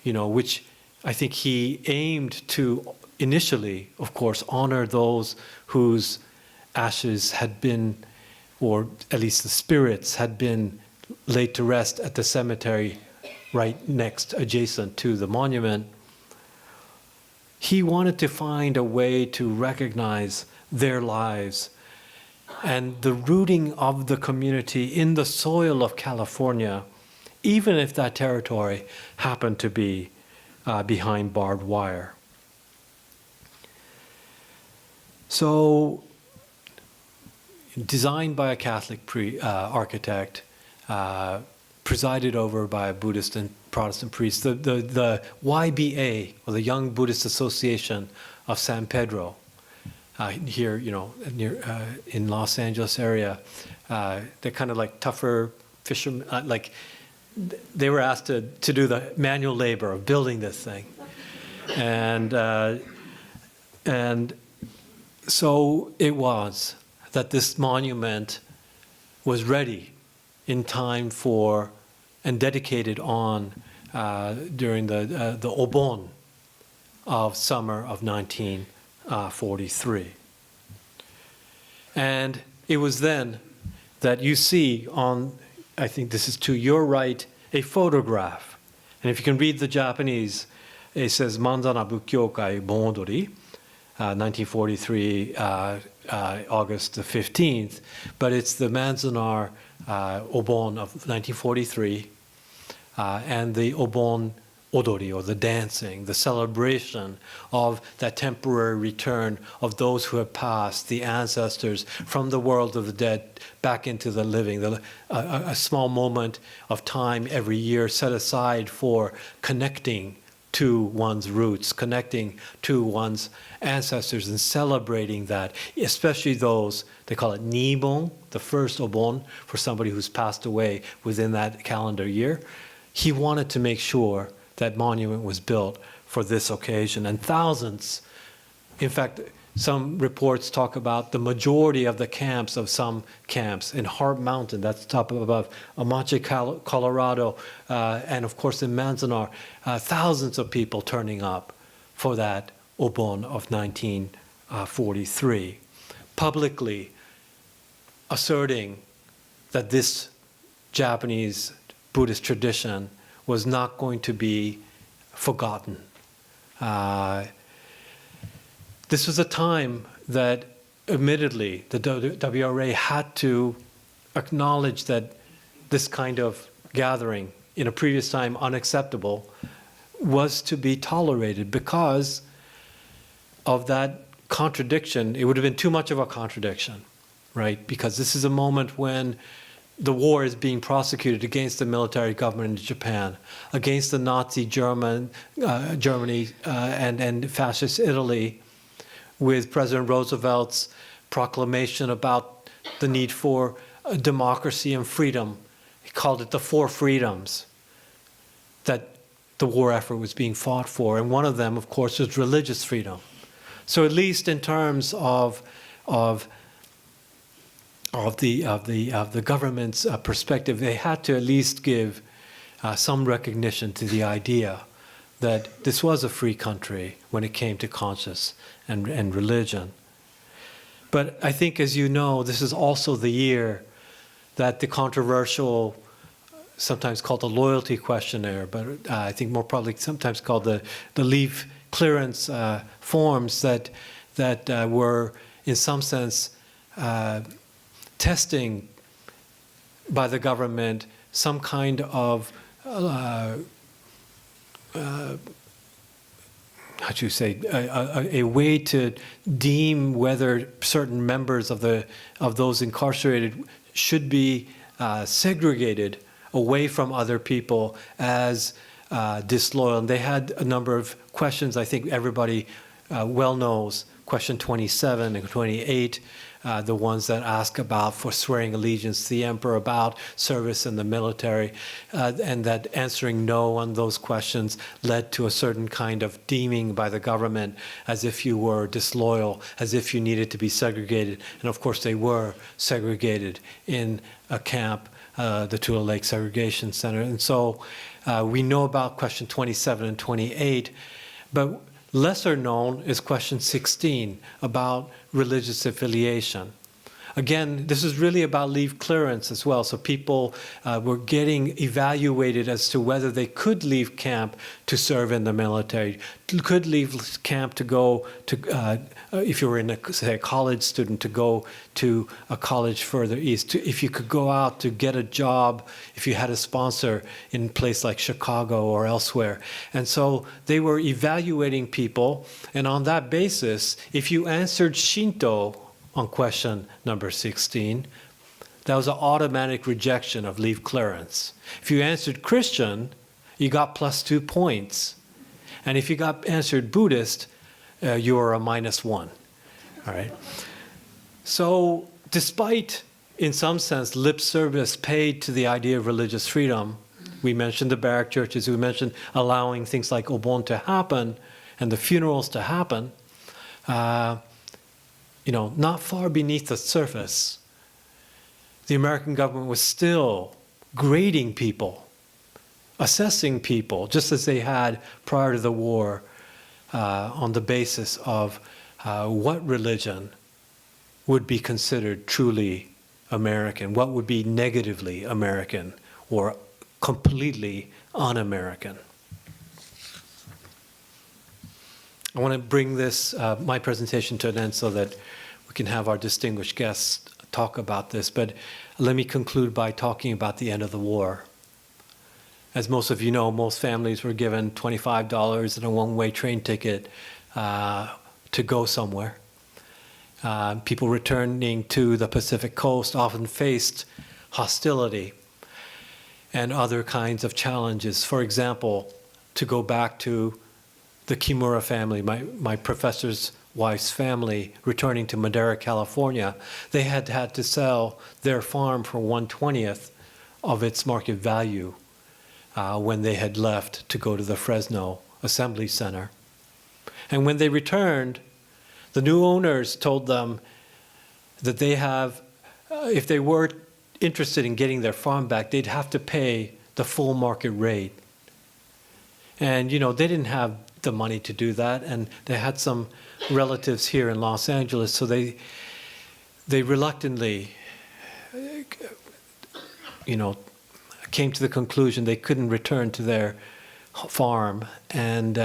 which I think he aimed to initially, of course, honor those whose ashes had been, or at least the spirits had been laid to rest at the cemetery right next, adjacent to the monument. He wanted to find a way to recognize their lives and the rooting of the community in the soil of California, even if that territory happened to be behind barbed wire. So, designed by a Catholic architect, presided over by a Buddhist and Protestant priest, the YBA, or the Young Buddhist Association of San Pedro, here, near in Los Angeles area, they're kind of like tougher fishermen, like they were asked to do the manual labor of building this thing, and so it was that this monument was ready in time for and dedicated on during the Obon of summer of 1943. And it was then that you see on, I think this is to your right, a photograph. And if you can read the Japanese, it says Manzana Bukkyokai Bondori, 1943, August the 15th, but it's the Manzanar Obon of 1943, and the Obon odori, or the dancing, the celebration of that temporary return of those who have passed, the ancestors from the world of the dead back into the living, a small moment of time every year set aside for connecting to one's roots, connecting to one's ancestors and celebrating that, especially those, they call it Nibon, the first obon for somebody who's passed away within that calendar year. He wanted to make sure that monument was built for this occasion. And thousands, in fact, some reports talk about the majority of the camps of some camps in Heart Mountain, that's top above Amache, Colorado, and of course in Manzanar, thousands of people turning up for that Obon of 1943, publicly asserting that this Japanese Buddhist tradition was not going to be forgotten. This was a time that, admittedly, the WRA had to acknowledge that this kind of gathering, in a previous time unacceptable, was to be tolerated because of that contradiction. It would have been too much of a contradiction, right? Because this is a moment when the war is being prosecuted against the military government in Japan, against the Nazi Germany and fascist Italy, with President Roosevelt's proclamation about the need for democracy and freedom. He called it the four freedoms that the war effort was being fought for. And one of them, of course, was religious freedom. So at least in terms of the government's perspective, they had to at least give some recognition to the idea that this was a free country when it came to conscience and religion. But I think, as you know, this is also the year that the controversial, sometimes called the loyalty questionnaire, but I think more probably sometimes called the leave clearance forms that were, in some sense, testing by the government some kind of how do you say, a way to deem whether certain members of those incarcerated should be segregated away from other people as disloyal. And they had a number of questions. I think everybody well knows question 27 and 28, the ones that ask about for swearing allegiance to the emperor, about service in the military, and that answering no on those questions led to a certain kind of deeming by the government as if you were disloyal, as if you needed to be segregated. And of course they were segregated in a camp, the Tula Lake Segregation Center. And so we know about question 27 and 28, but lesser known is question 16 about religious affiliation. Again, this is really about leave clearance as well. So people were getting evaluated as to whether they could leave camp to serve in the military, could leave camp to go to, if you were say, a college student, to go to a college further east, if you could go out to get a job, if you had a sponsor in a place like Chicago or elsewhere. And so they were evaluating people, and on that basis, if you answered Shinto on question number 16, that was an automatic rejection of leave clearance. If you answered Christian, you got +2 points. And if you answered Buddhist, you were a -1. All right. So despite, in some sense, lip service paid to the idea of religious freedom, we mentioned the barrack churches, we mentioned allowing things like Obon to happen and the funerals to happen, not far beneath the surface, the American government was still grading people, assessing people, just as they had prior to the war, on the basis of what religion would be considered truly American, what would be negatively American or completely un-American. I want to bring this, my presentation, to an end so that we can have our distinguished guests talk about this. But let me conclude by talking about the end of the war. As most of you know, most families were given $25 and a one-way train ticket to go somewhere. People returning to the Pacific coast often faced hostility and other kinds of challenges. For example, to go back to the Kimura family, my professor's wife's family, returning to Madera, California, they had to sell their farm for 1/20th of its market value when they had left to go to the Fresno Assembly Center. And when they returned, the new owners told them that they have, if they were interested in getting their farm back, they'd have to pay the full market rate. And, they didn't have the money to do that, and they had some relatives here in Los Angeles, so they reluctantly, came to the conclusion they couldn't return to their farm and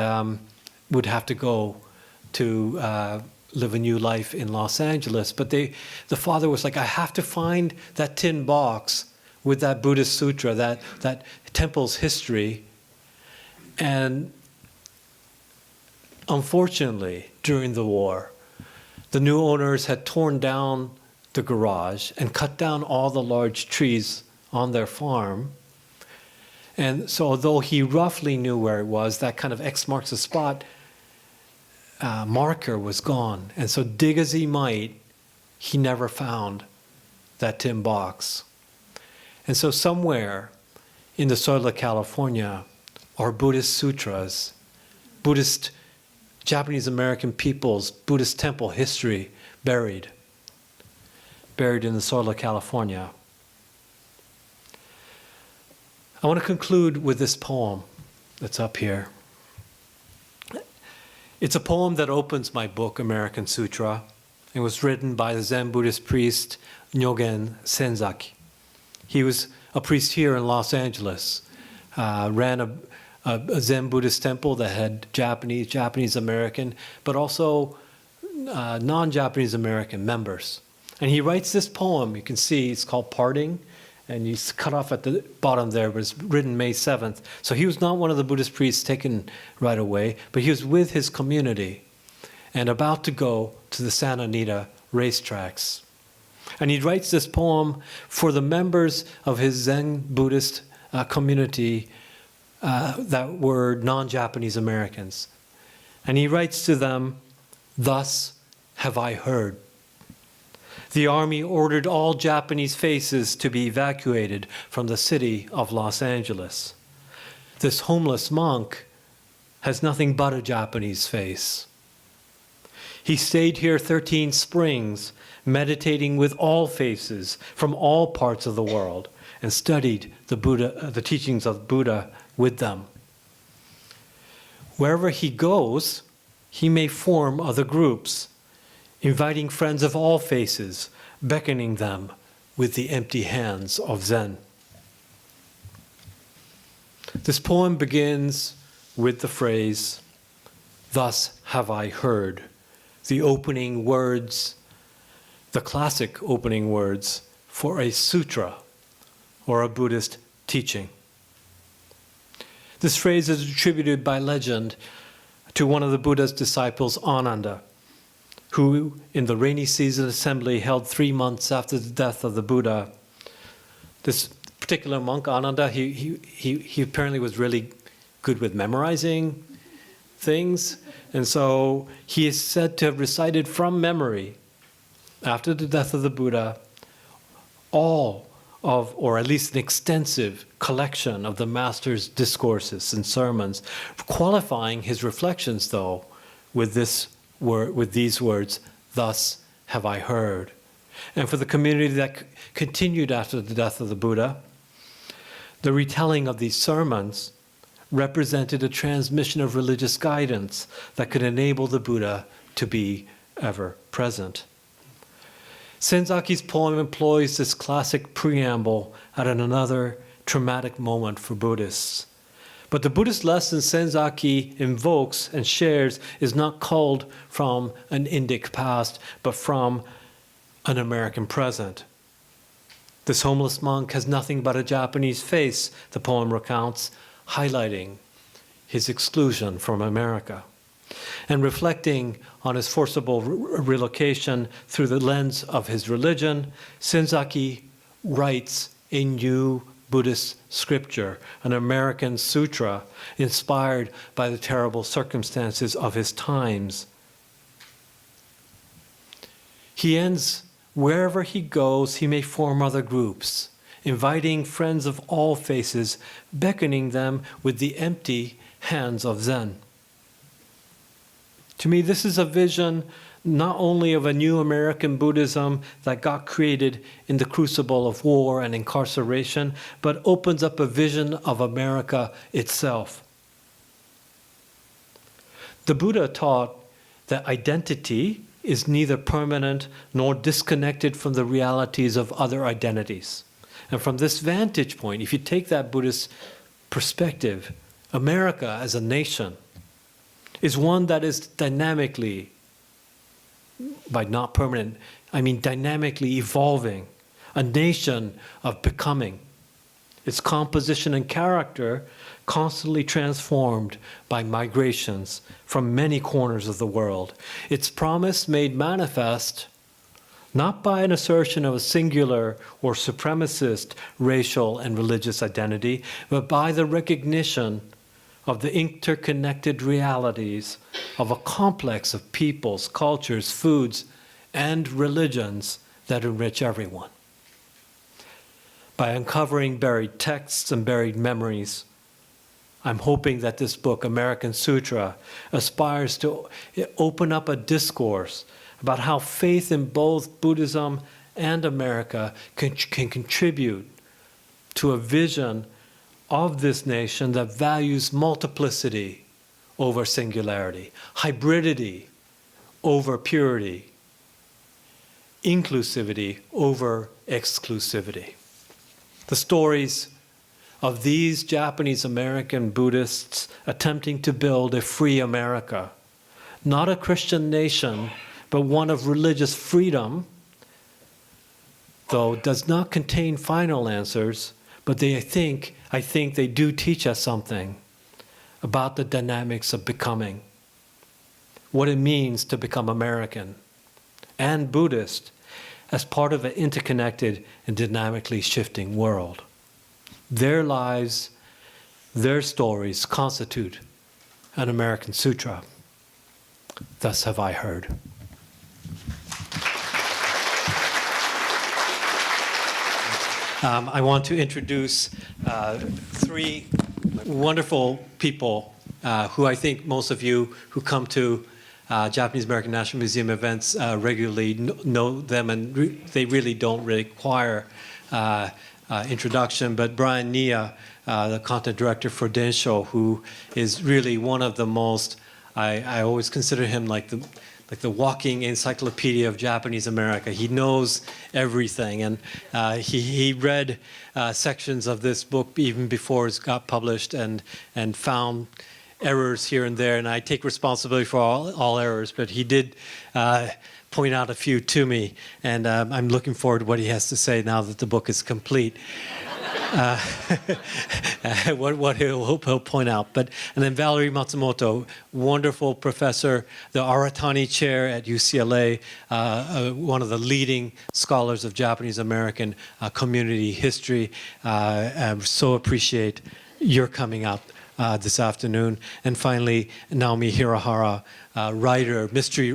would have to go to live a new life in Los Angeles. But the father was like, I have to find that tin box with that Buddhist sutra, that temple's history. And unfortunately, during the war, the new owners had torn down the garage and cut down all the large trees on their farm. And so although he roughly knew where it was, that kind of X marks the spot marker was gone. And so dig as he might, he never found that tin box. And so somewhere in the soil of California are Buddhist sutras, Buddhist Japanese American people's Buddhist temple history buried in the soil of California. I want to conclude with this poem that's up here. It's a poem that opens my book, American Sutra. It was written by the Zen Buddhist priest Nyogen Senzaki. He was a priest here in Los Angeles, ran a Zen Buddhist temple that had Japanese American, but also non-Japanese American members. And he writes this poem, you can see it's called Parting, and he's cut off at the bottom there, but it's written May 7th. So he was not one of the Buddhist priests taken right away, but he was with his community and about to go to the Santa Anita racetracks. And he writes this poem for the members of his Zen Buddhist community that were non-Japanese Americans. And he writes to them, "Thus have I heard. The army ordered all Japanese faces to be evacuated from the city of Los Angeles. This homeless monk has nothing but a Japanese face. He stayed here 13 springs, meditating with all faces from all parts of the world, and studied the teachings of Buddha with them. Wherever he goes, he may form other groups, inviting friends of all faces, beckoning them with the empty hands of Zen." This poem begins with the phrase, "Thus have I heard," the opening words, the classic opening words for a sutra or a Buddhist teaching. This phrase is attributed by legend to one of the Buddha's disciples, Ananda, who in the rainy season assembly held 3 months after the death of the Buddha. This particular monk, Ananda, he apparently was really good with memorizing things. And so he is said to have recited from memory, after the death of the Buddha, all of, or at least an extensive collection of the master's discourses and sermons, qualifying his reflections, though, with these words, "Thus have I heard." And for the community that continued after the death of the Buddha, the retelling of these sermons represented a transmission of religious guidance that could enable the Buddha to be ever present. Senzaki's poem employs this classic preamble at another traumatic moment for Buddhists. But the Buddhist lesson Senzaki invokes and shares is not culled from an Indic past, but from an American present. This homeless monk has nothing but a Japanese face, the poem recounts, highlighting his exclusion from America. And reflecting on his forcible relocation through the lens of his religion, Senzaki writes a new Buddhist scripture, an American sutra inspired by the terrible circumstances of his times. He ends, wherever he goes, he may form other groups, inviting friends of all faces, beckoning them with the empty hands of Zen. To me, this is a vision not only of a new American Buddhism that got created in the crucible of war and incarceration, but opens up a vision of America itself. The Buddha taught that identity is neither permanent nor disconnected from the realities of other identities. And from this vantage point, if you take that Buddhist perspective, America as a nation is one that is dynamically, by not permanent, I mean dynamically evolving, a nation of becoming. Its composition and character constantly transformed by migrations from many corners of the world. Its promise made manifest not by an assertion of a singular or supremacist racial and religious identity, but by the recognition of the interconnected realities of a complex of peoples, cultures, foods, and religions that enrich everyone. By uncovering buried texts and buried memories, I'm hoping that this book, American Sutra, aspires to open up a discourse about how faith in both Buddhism and America can contribute to a vision of this nation that values multiplicity over singularity, hybridity over purity, inclusivity over exclusivity. The stories of these Japanese American Buddhists attempting to build a free America, not a Christian nation, but one of religious freedom, though does not contain final answers, but I think they do teach us something about the dynamics of becoming, what it means to become American and Buddhist as part of an interconnected and dynamically shifting world. Their lives, their stories constitute an American Sutra. Thus have I heard. I want to introduce three wonderful people who I think most of you who come to Japanese American National Museum events regularly know them, and they really don't require introduction. But Brian Niiya, the content director for Densho, who is really one of the most, I always consider him like the walking encyclopedia of Japanese America. He knows everything, and he read sections of this book even before it got published and found errors here and there, and I take responsibility for all errors, but he did point out a few to me, and I'm looking forward to what he has to say now that the book is complete. What he'll point out. And then Valerie Matsumoto, wonderful professor, the Aratani Chair at UCLA, one of the leading scholars of Japanese American community history. I so appreciate your coming up this afternoon. And finally, Naomi Hirahara, writer,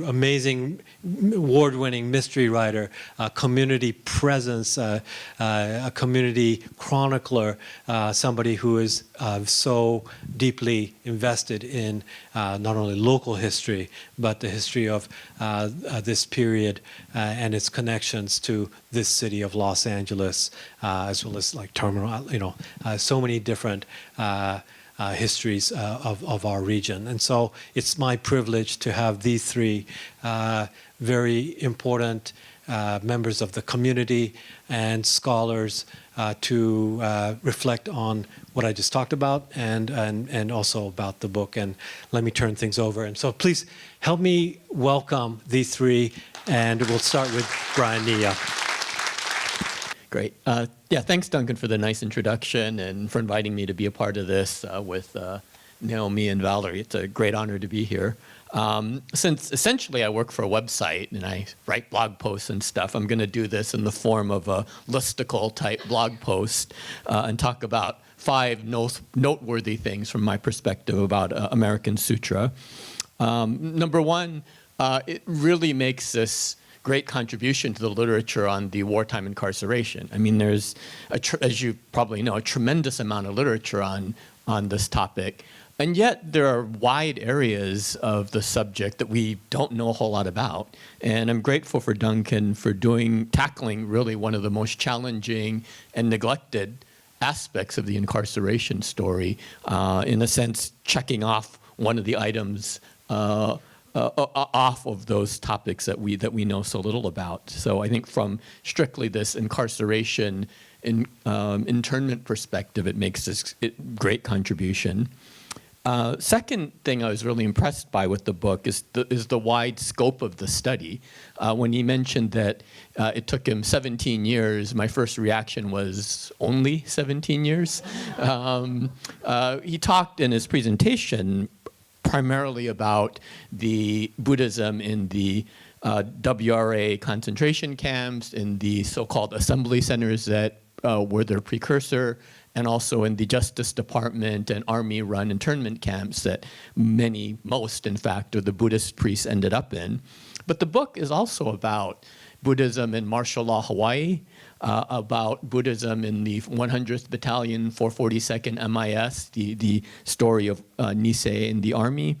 amazing award-winning mystery writer, community presence, a community chronicler, somebody who is so deeply invested in not only local history, but the history of this period and its connections to this city of Los Angeles, as well as like terminal, so many different histories of our region. And so it's my privilege to have these three very important members of the community and scholars to reflect on what I just talked about and also about the book. And let me turn things over. And so please help me welcome these three, and we'll start with Brian Niiya. Great. Yeah, thanks, Duncan, for the nice introduction and for inviting me to be a part of this with Naomi and Valerie. It's a great honor to be here. Since essentially I work for a website and I write blog posts and stuff, I'm going to do this in the form of a listicle type blog post and talk about 5 noteworthy things from my perspective about American Sutra. Number one, it really makes this great contribution to the literature on the wartime incarceration. I mean, there's, as you probably know, a tremendous amount of literature on this topic. And yet there are wide areas of the subject that we don't know a whole lot about. And I'm grateful for Duncan for tackling really one of the most challenging and neglected aspects of the incarceration story, in a sense, checking off one of the items off of those topics that we know so little about. So I think from strictly this incarceration internment perspective, it makes this great contribution. Second thing I was really impressed by with the book is the wide scope of the study. When he mentioned that it took him 17 years, my first reaction was only 17 years. He talked in his presentation primarily about the Buddhism in the WRA concentration camps, in the so-called assembly centers that were their precursor, and also in the Justice Department and Army-run internment camps that most, in fact, of the Buddhist priests ended up in. But the book is also about Buddhism in martial law Hawaii, about Buddhism in the 100th Battalion, 442nd MIS, the story of Nisei in the Army,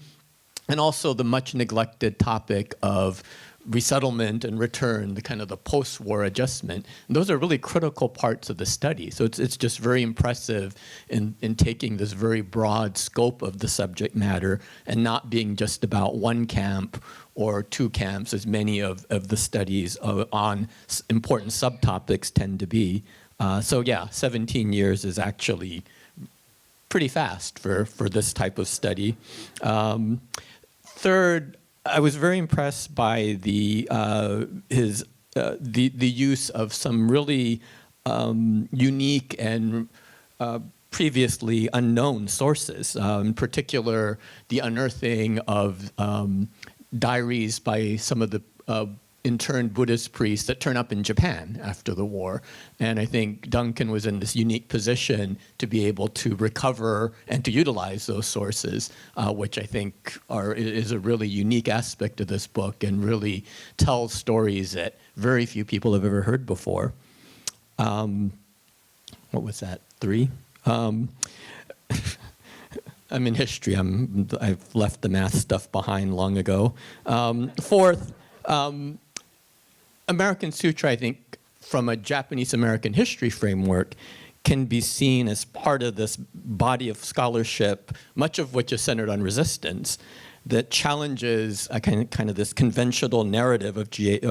and also the much neglected topic of resettlement and return, the kind of the post-war adjustment. And those are really critical parts of the study. So it's just very impressive in taking this very broad scope of the subject matter and not being just about one camp or 2 camps, as many of the studies on important subtopics tend to be. So yeah, 17 years is actually pretty fast for this type of study. Third, I was very impressed by the use of some really unique and previously unknown sources. In particular, the unearthing of diaries by some of the interned Buddhist priests that turn up in Japan after the war. And I think Duncan was in this unique position to be able to recover and to utilize those sources, which I think is a really unique aspect of this book and really tells stories that very few people have ever heard before. What was that, 3? I'm in history. I've left the math stuff behind long ago. Fourth, American Sutra, I think, from a Japanese American history framework, can be seen as part of this body of scholarship, much of which is centered on resistance, that challenges a kind of this conventional narrative of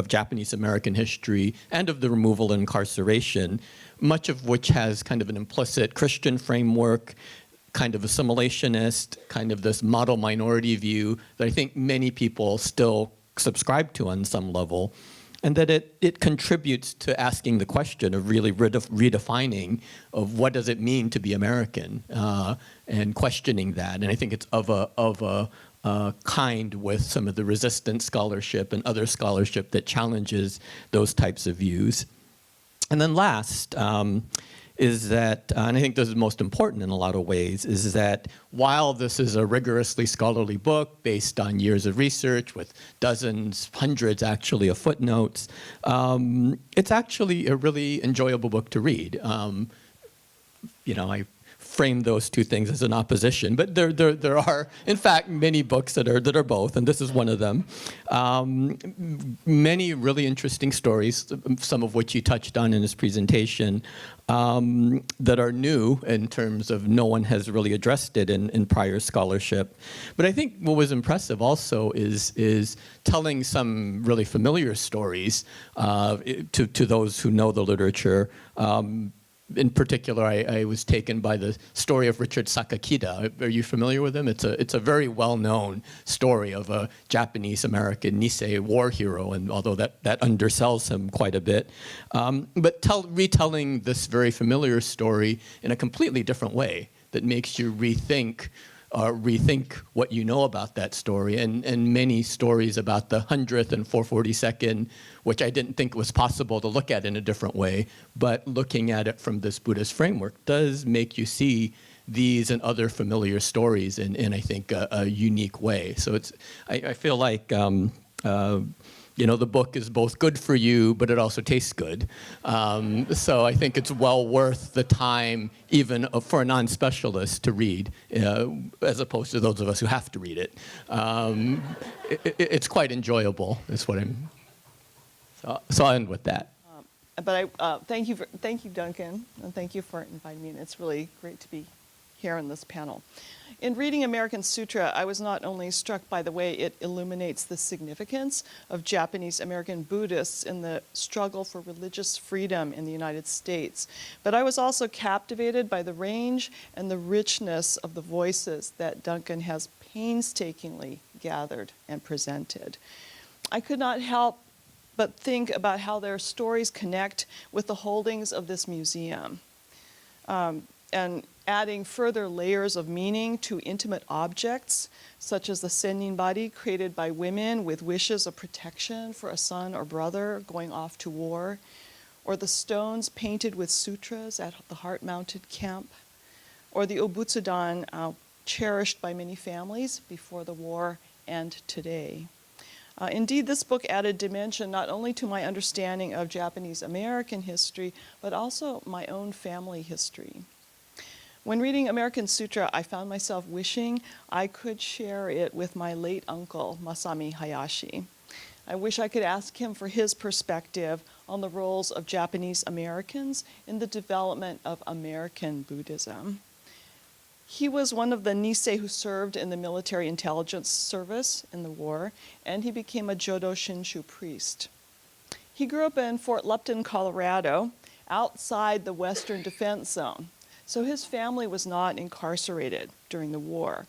Japanese American history and of the removal and incarceration, much of which has kind of an implicit Christian framework, kind of assimilationist, kind of this model minority view that I think many people still subscribe to on some level, and that it contributes to asking the question of really redefining of what does it mean to be American, and questioning that. And I think it's of a kind with some of the resistance scholarship and other scholarship that challenges those types of views. And then last, is that, and I think this is most important in a lot of ways, is that while this is a rigorously scholarly book based on years of research with dozens, hundreds actually of footnotes, it's actually a really enjoyable book to read. I frame those two things as an opposition, but there are, in fact, many books that are both, and this is one of them. Many really interesting stories, some of which he touched on in his presentation, that are new in terms of no one has really addressed it in prior scholarship. But I think what was impressive also is telling some really familiar stories to those who know the literature. in particular, I was taken by the story of Richard Sakakida. Are you familiar with him? It's a very well-known story of a Japanese American Nisei war hero, and although that undersells him quite a bit, but retelling this very familiar story in a completely different way that makes you rethink what you know about that story, and many stories about the 100th and 442nd, which I didn't think was possible to look at in a different way, but looking at it from this Buddhist framework does make you see these and other familiar stories in I think, a unique way. So I feel like, the book is both good for you, but it also tastes good. So I think it's well worth the time, even for a non-specialist, to read, as opposed to those of us who have to read it. It's quite enjoyable, is what I'm. So I'll end with that. But thank you, Duncan, and thank you for inviting me. And it's really great to be here in this panel. In reading American Sutra, I was not only struck by the way it illuminates the significance of Japanese American Buddhists in the struggle for religious freedom in the United States, but I was also captivated by the range and the richness of the voices that Duncan has painstakingly gathered and presented. I could not help but think about how their stories connect with the holdings of this museum. And adding further layers of meaning to intimate objects, such as the sennin bari created by women with wishes of protection for a son or brother going off to war, or the stones painted with sutras at the heart-mounted camp, or the obutsudan cherished by many families before the war and today. Indeed, this book added dimension not only to my understanding of Japanese American history, but also my own family history. When reading American Sutra, I found myself wishing I could share it with my late uncle, Masami Hayashi. I wish I could ask him for his perspective on the roles of Japanese Americans in the development of American Buddhism. He was one of the Nisei who served in the military intelligence service in the war, and he became a Jodo Shinshu priest. He grew up in Fort Lupton, Colorado, outside the Western Defense Zone. So his family was not incarcerated during the war.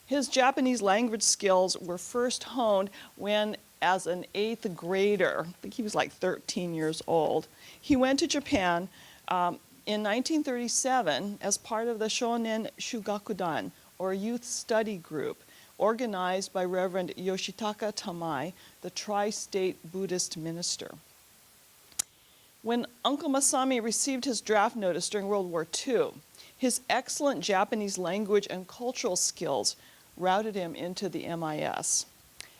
His Japanese language skills were first honed when, as an 8th grader, I think he was like 13 years old, he went to Japan in 1937 as part of the Shonen Shugakudan, or youth study group, organized by Reverend Yoshitaka Tamai, the tri-state Buddhist minister. When Uncle Masami received his draft notice during World War II, his excellent Japanese language and cultural skills routed him into the MIS.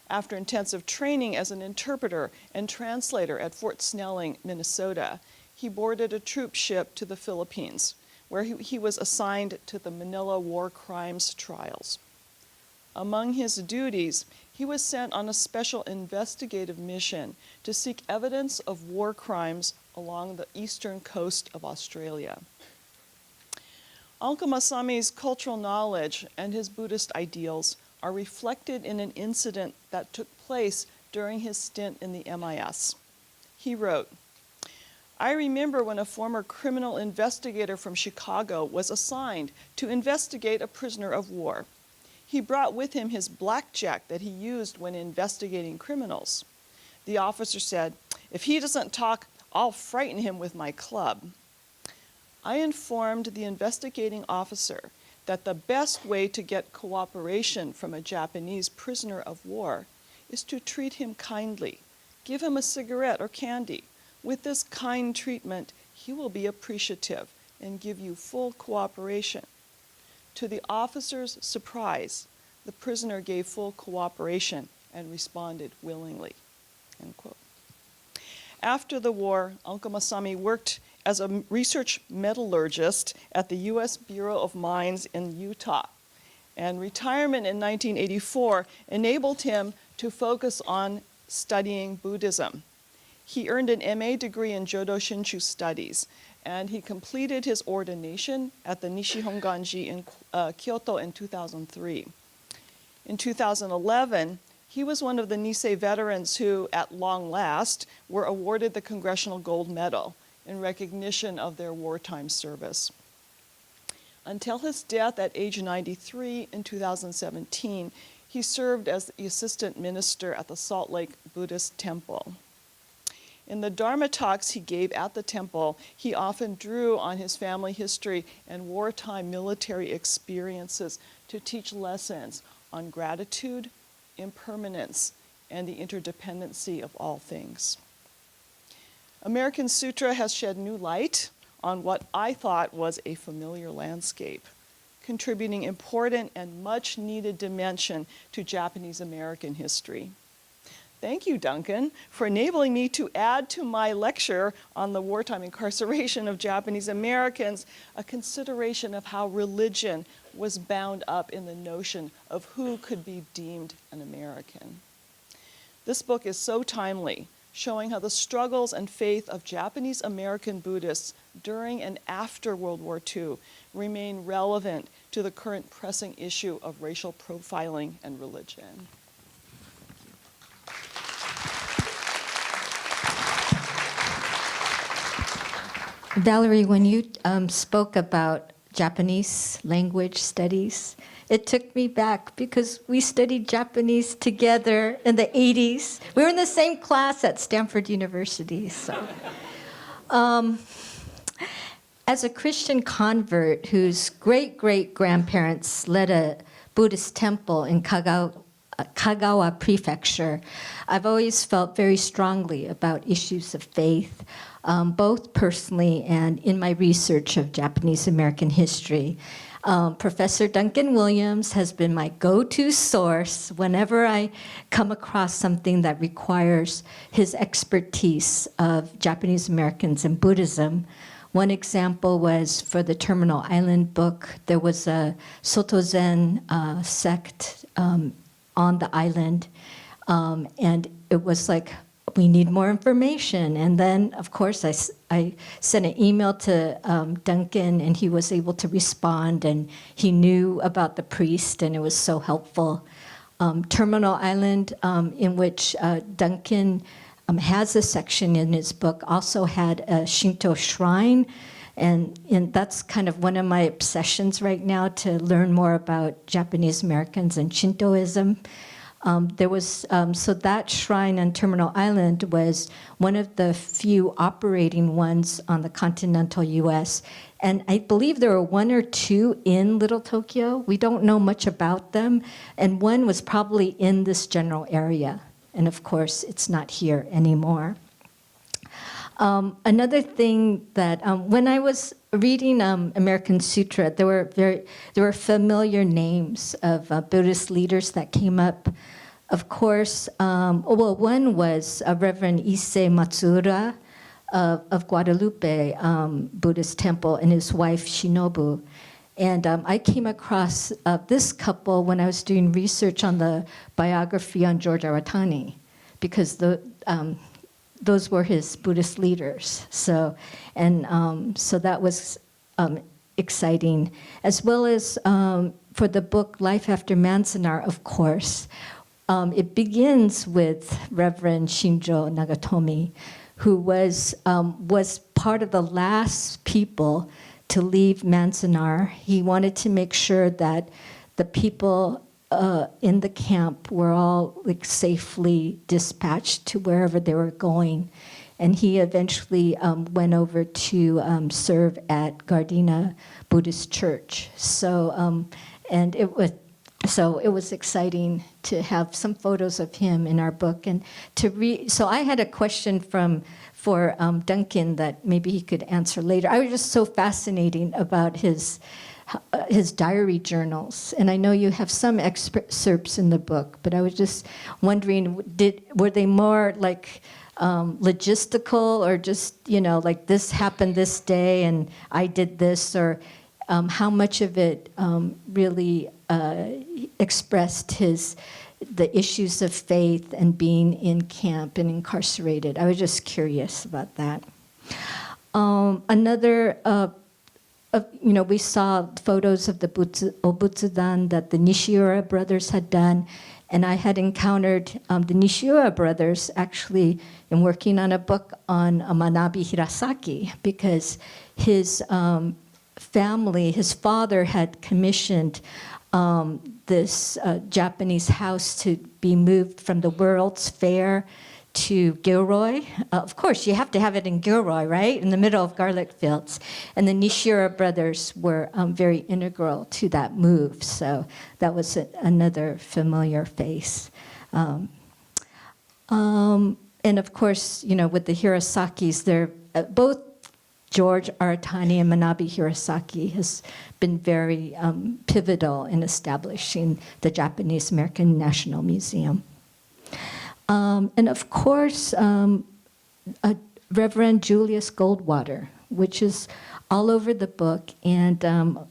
After intensive training as an interpreter and translator at Fort Snelling, Minnesota, he boarded a troop ship to the Philippines, where he was assigned to the Manila War Crimes Trials. Among his duties, he was sent on a special investigative mission to seek evidence of war crimes along the eastern coast of Australia. Uncle Masami's cultural knowledge and his Buddhist ideals are reflected in an incident that took place during his stint in the MIS. He wrote, "I remember when a former criminal investigator from Chicago was assigned to investigate a prisoner of war. He brought with him his blackjack that he used when investigating criminals. The officer said, 'If he doesn't talk, I'll frighten him with my club.' I informed the investigating officer that the best way to get cooperation from a Japanese prisoner of war is to treat him kindly, give him a cigarette or candy. With this kind treatment, he will be appreciative and give you full cooperation. To the officer's surprise, the prisoner gave full cooperation and responded willingly." End quote. After the war, Uncle Masami worked as a research metallurgist at the U.S. Bureau of Mines in Utah. And retirement in 1984 enabled him to focus on studying Buddhism. He earned an MA degree in Jodo Shinshu Studies, and he completed his ordination at the Nishihonganji in Kyoto in 2003. In 2011, he was one of the Nisei veterans who, at long last, were awarded the Congressional Gold Medal in recognition of their wartime service. Until his death at age 93 in 2017, he served as the assistant minister at the Salt Lake Buddhist Temple. In the Dharma talks he gave at the temple, he often drew on his family history and wartime military experiences to teach lessons on gratitude, impermanence, and the interdependency of all things. American Sutra has shed new light on what I thought was a familiar landscape, contributing important and much needed dimension to Japanese American history. Thank you, Duncan, for enabling me to add to my lecture on the wartime incarceration of Japanese Americans a consideration of how religion was bound up in the notion of who could be deemed an American. This book is so timely, showing how the struggles and faith of Japanese American Buddhists during and after World War II remain relevant to the current pressing issue of racial profiling and religion. Valerie, when you spoke about Japanese language studies, it took me back because we studied Japanese together in the 80s. We were in the same class at Stanford University. So, as a Christian convert whose great-great-grandparents led a Buddhist temple in Kagawa Prefecture, I've always felt very strongly about issues of faith, both personally and in my research of Japanese American history. Professor Duncan Williams has been my go-to source whenever I come across something that requires his expertise of Japanese Americans and Buddhism. One example was for the Terminal Island book. There was a Soto Zen sect on the island, and it was like, we need more information. And then, of course, I sent an email to Duncan, and he was able to respond, and he knew about the priest, and it was so helpful. Terminal Island, in which Duncan has a section in his book, also had a Shinto shrine, and that's kind of one of my obsessions right now, to learn more about Japanese Americans and Shintoism. There was, so that shrine on Terminal Island was one of the few operating ones on the continental US. And I believe there were one or two in Little Tokyo. We don't know much about them. And one was probably in this general area. And of course, it's not here anymore. Another thing that, when I was reading American Sutra, there were familiar names of Buddhist leaders that came up. Of course, one was Reverend Issei Matsuura of Guadalupe Buddhist Temple, and his wife Shinobu. And I came across this couple when I was doing research on the biography on George Aratani, because those were his Buddhist leaders. So that was exciting, as well as for the book Life After Manzanar, of course. It begins with Reverend Shinjo Nagatomi, who was part of the last people to leave Manzanar. He wanted to make sure that the people in the camp were all safely dispatched to wherever they were going. And he eventually went over to serve at Gardena Buddhist Church. So it was exciting to have some photos of him in our book, and to read. So I had a question for Duncan that maybe he could answer later. I was just so fascinating about his diary journals, and I know you have some excerpts in the book, but I was just wondering, were they more like logistical, or just like this happened this day and I did this, or how much of it really expressed the issues of faith and being in camp and incarcerated? I was just curious about that. We saw photos of the Obutsudan that the Nishiura brothers had done, And I had encountered the Nishiura brothers actually in working on a book on Manabi Hirasaki, because his family, his father had commissioned this Japanese house to be moved from the World's Fair to Gilroy. Of course, you have to have it in Gilroy, right? In the middle of garlic fields. And the Nishira brothers were very integral to that move. So that was another familiar face. And of course, you know, with the Hirasakis, they're both George Aratani and Manabi Hirasaki has been very pivotal in establishing the Japanese American National Museum. And of course, Reverend Julius Goldwater, which is all over the book, and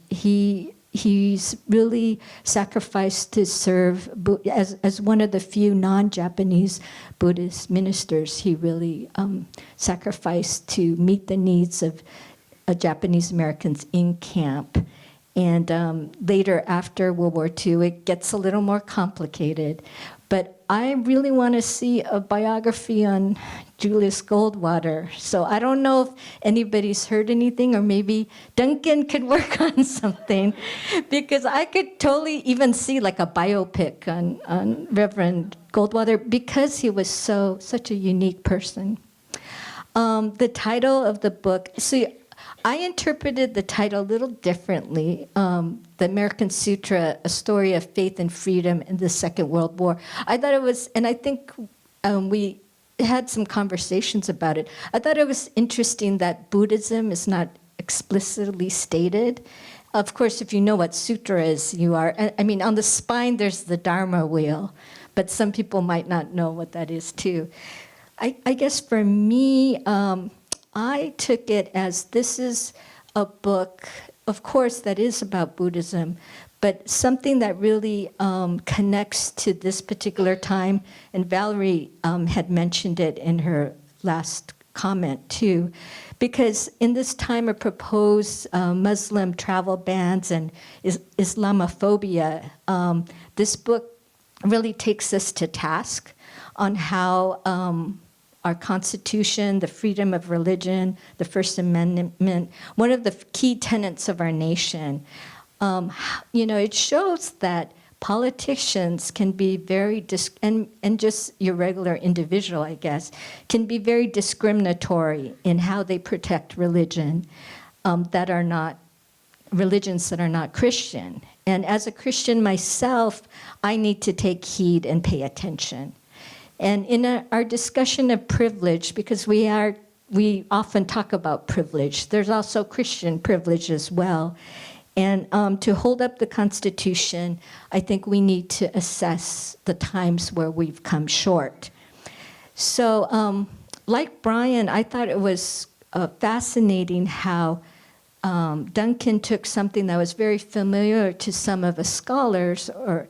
he's really sacrificed to serve as one of the few non-Japanese Buddhist ministers. He really sacrificed to meet the needs of Japanese Americans in camp. And later, after World War II, it gets a little more complicated. But I really want to see a biography on Julius Goldwater. So I don't know if anybody's heard anything, or maybe Duncan could work on something, because I could totally even see like a biopic on Reverend Goldwater, because he was such a unique person. The title of the book, so I interpreted the title a little differently. The American Sutra, A Story of Faith and Freedom in the Second World War. I thought it was, and I think we had some conversations about it. I thought it was interesting that Buddhism is not explicitly stated. Of course, if you know what sutra is, you are, I mean, on the spine there's the Dharma wheel, but some people might not know what that is too. I guess for me, I took it as this is a book, of course, that is about Buddhism, but something that really connects to this particular time. And Valerie had mentioned it in her last comment too, because in this time of proposed Muslim travel bans and Islamophobia, this book really takes us to task on how our Constitution, the freedom of religion, the First Amendment, one of the key tenets of our nation, you know, it shows that politicians can be very, and just your regular individual, I guess, can be very discriminatory in how they protect religion that are not, religions that are not Christian. And as a Christian myself, I need to take heed and pay attention. And in our discussion of privilege, because we often talk about privilege, there's also Christian privilege as well. And to hold up the Constitution, I think we need to assess the times where we've come short. So like Brian, I thought it was fascinating how Duncan took something that was very familiar to some of the scholars, or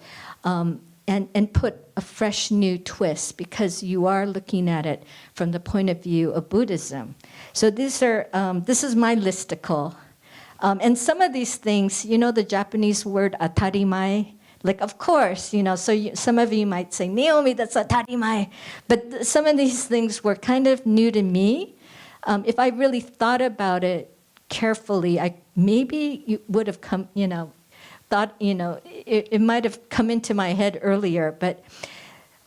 and put a fresh new twist, because you are looking at it from the point of view of Buddhism. So these are, this is my listicle. And some of these things, you know the Japanese word atarimae? Like, of course, you know, so some of you might say, Naomi, that's atarimae. But some of these things were kind of new to me. If I really thought about it carefully, maybe you would have come, you know, thought, you know, it might have come into my head earlier, but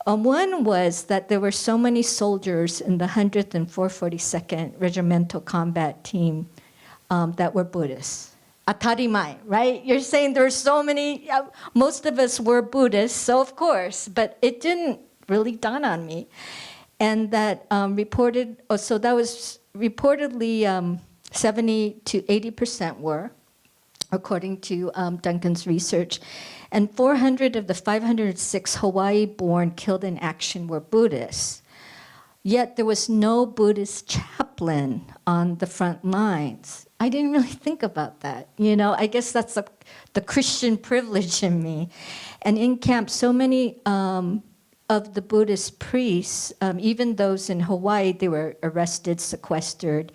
one was that there were so many soldiers in the 100th and 442nd Regimental Combat Team that were Buddhists. Atarimae, right? You're saying there were so many, most of us were Buddhists, so of course, but it didn't really dawn on me. And that so that was reportedly 70 to 80% were, according to Duncan's research. And 400 of the 506 Hawaii-born killed in action were Buddhists. Yet there was no Buddhist chaplain on the front lines. I didn't really think about that. You know, I guess that's the Christian privilege in me. And in camp, so many of the Buddhist priests, even those in Hawaii, they were arrested, sequestered,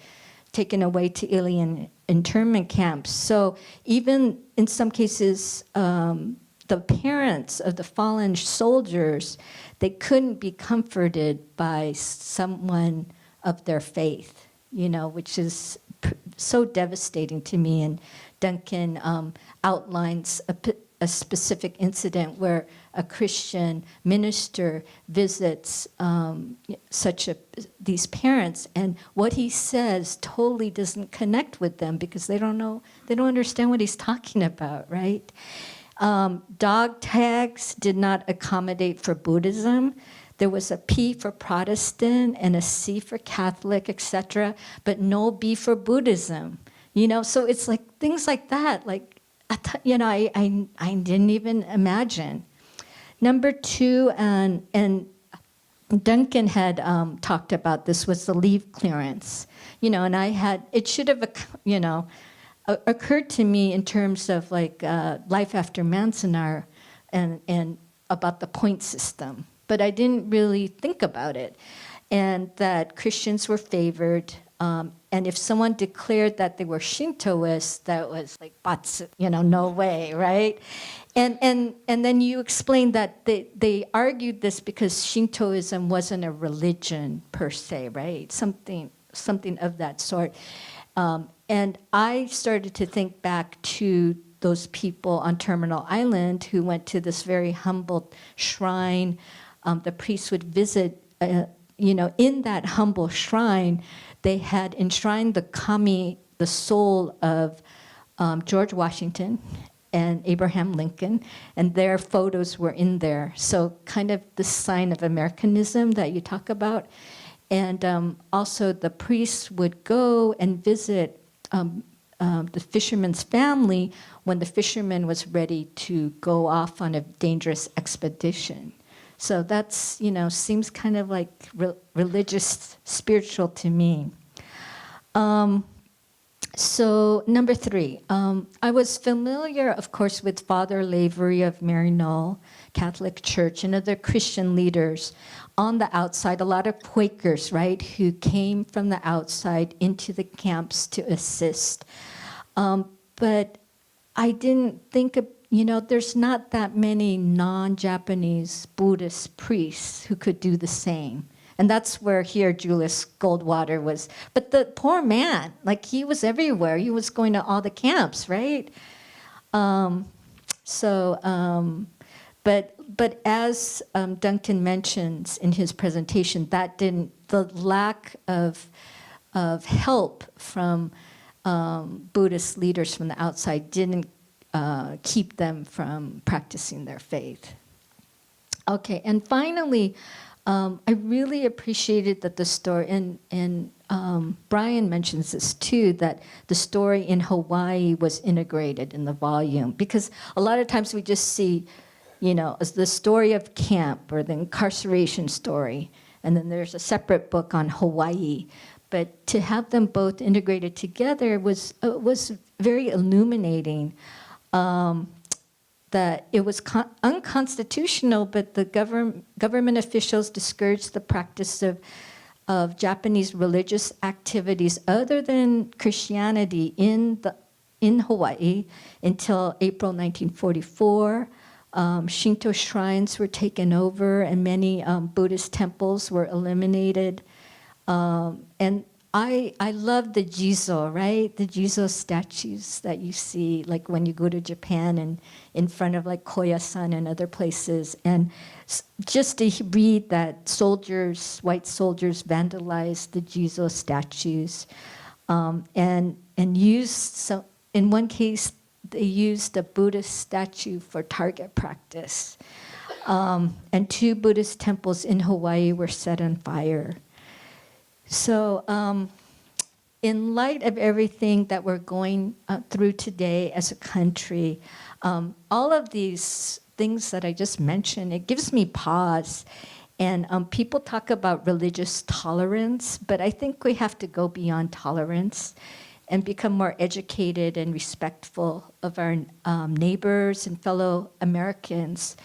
taken away to alien internment camps. So even in some cases, the parents of the fallen soldiers, they couldn't be comforted by someone of their faith, which is so devastating to me. And Duncan outlines a specific incident where a Christian minister visits these parents, and what he says totally doesn't connect with them because they don't understand what he's talking about, right? Dog tags did not accommodate for Buddhism. There was a P for Protestant and a C for Catholic, etc., but no B for Buddhism. So it's like things like that. Like, I didn't even imagine. Number two, and Duncan had talked about this, was the leave clearance. And it should have, occurred to me in terms of like life after Manzanar and about the point system. But I didn't really think about it. And that Christians were favored. And if someone declared that they were Shintoists, that was like, batsu, no way, right? And then you explained that they argued this because Shintoism wasn't a religion per se, right? Something of that sort. And I started to think back to those people on Terminal Island who went to this very humble shrine. The priest would visit, in that humble shrine, they had enshrined the kami, the soul of George Washington and Abraham Lincoln, and their photos were in there. So kind of the sign of Americanism that you talk about. And also the priests would go and visit the fisherman's family when the fisherman was ready to go off on a dangerous expedition. So that's, seems kind of like religious, spiritual to me. So number three, I was familiar, of course, with Father Lavery of Maryknoll Catholic Church and other Christian leaders on the outside, a lot of Quakers, right, who came from the outside into the camps to assist. But I didn't think of, there's not that many non-Japanese Buddhist priests who could do the same. And that's where here Julius Goldwater was. But the poor man, like he was everywhere. He was going to all the camps, right? But as Duncan mentions in his presentation, the lack of help from Buddhist leaders from the outside didn't keep them from practicing their faith. Okay, and finally, I really appreciated that the story, and Brian mentions this too, that the story in Hawaii was integrated in the volume. Because a lot of times we just see, as the story of camp or the incarceration story, and then there's a separate book on Hawaii. But to have them both integrated together was very illuminating. That it was unconstitutional, but the government officials discouraged the practice of Japanese religious activities other than Christianity in Hawaii until April 1944. Shinto shrines were taken over, and many Buddhist temples were eliminated. And I love the Jizo, right? The Jizo statues that you see, like when you go to Japan and in front of like Koyasan and other places. And just to read that white soldiers vandalized the Jizo statues, and in one case, they used a Buddhist statue for target practice. And 2 Buddhist temples in Hawaii were set on fire. So in light of everything that we're going through today as a country, all of these things that I just mentioned, it gives me pause. And people talk about religious tolerance, but I think we have to go beyond tolerance and become more educated and respectful of our neighbors and fellow Americans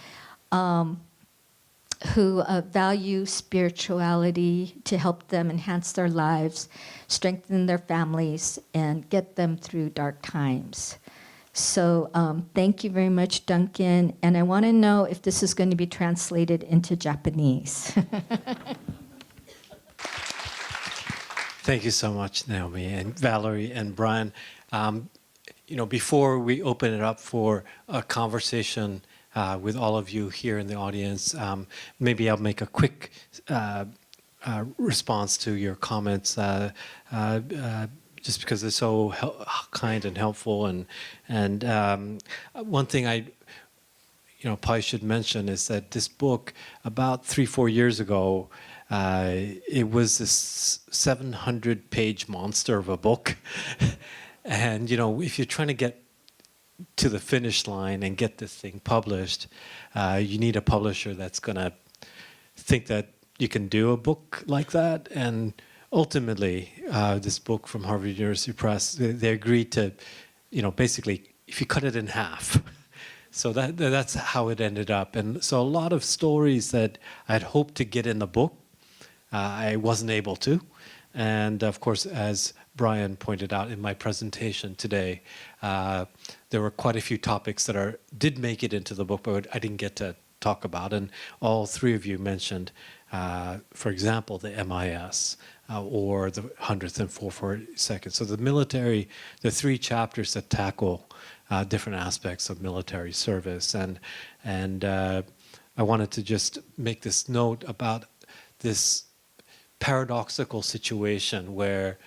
who value spirituality to help them enhance their lives, strengthen their families, and get them through dark times. So thank you very much, Duncan. And I want to know if this is going to be translated into Japanese. Thank you so much, Naomi and Valerie and Brian. Before we open it up for a conversation with all of you here in the audience, maybe I'll make a quick response to your comments, just because they're so kind and helpful. And one thing I probably should mention is that this book, about 3-4 years ago, it was this 700-page monster of a book. And, if you're trying to get to the finish line and get this thing published, you need a publisher that's going to think that you can do a book like that. And ultimately, this book from Harvard University Press, they agreed to, basically, if you cut it in half. So that's how it ended up. And so a lot of stories that I'd hoped to get in the book, I wasn't able to. And of course, as Brian pointed out in my presentation today, there were quite a few topics that did make it into the book, but I didn't get to talk about. And all three of you mentioned, for example, the MIS or the 100th and 442nd. So the military, the 3 chapters that tackle different aspects of military service. And I wanted to just make this note about this paradoxical situation where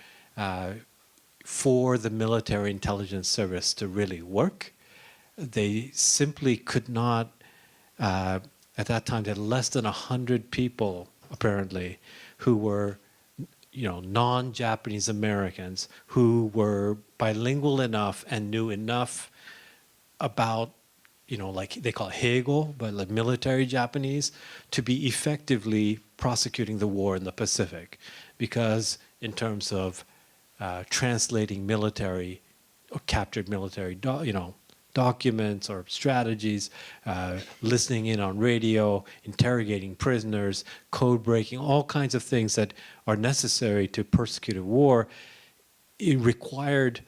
for the military intelligence service to really work, they simply could not, at that time, they had less than 100 people, apparently, who were non-Japanese Americans who were bilingual enough and knew enough about, like they call it Heigo, but like military Japanese, to be effectively prosecuting the war in the Pacific. Because in terms of translating military or captured military, documents or strategies, listening in on radio, interrogating prisoners, code breaking, all kinds of things that are necessary to prosecute a war, it required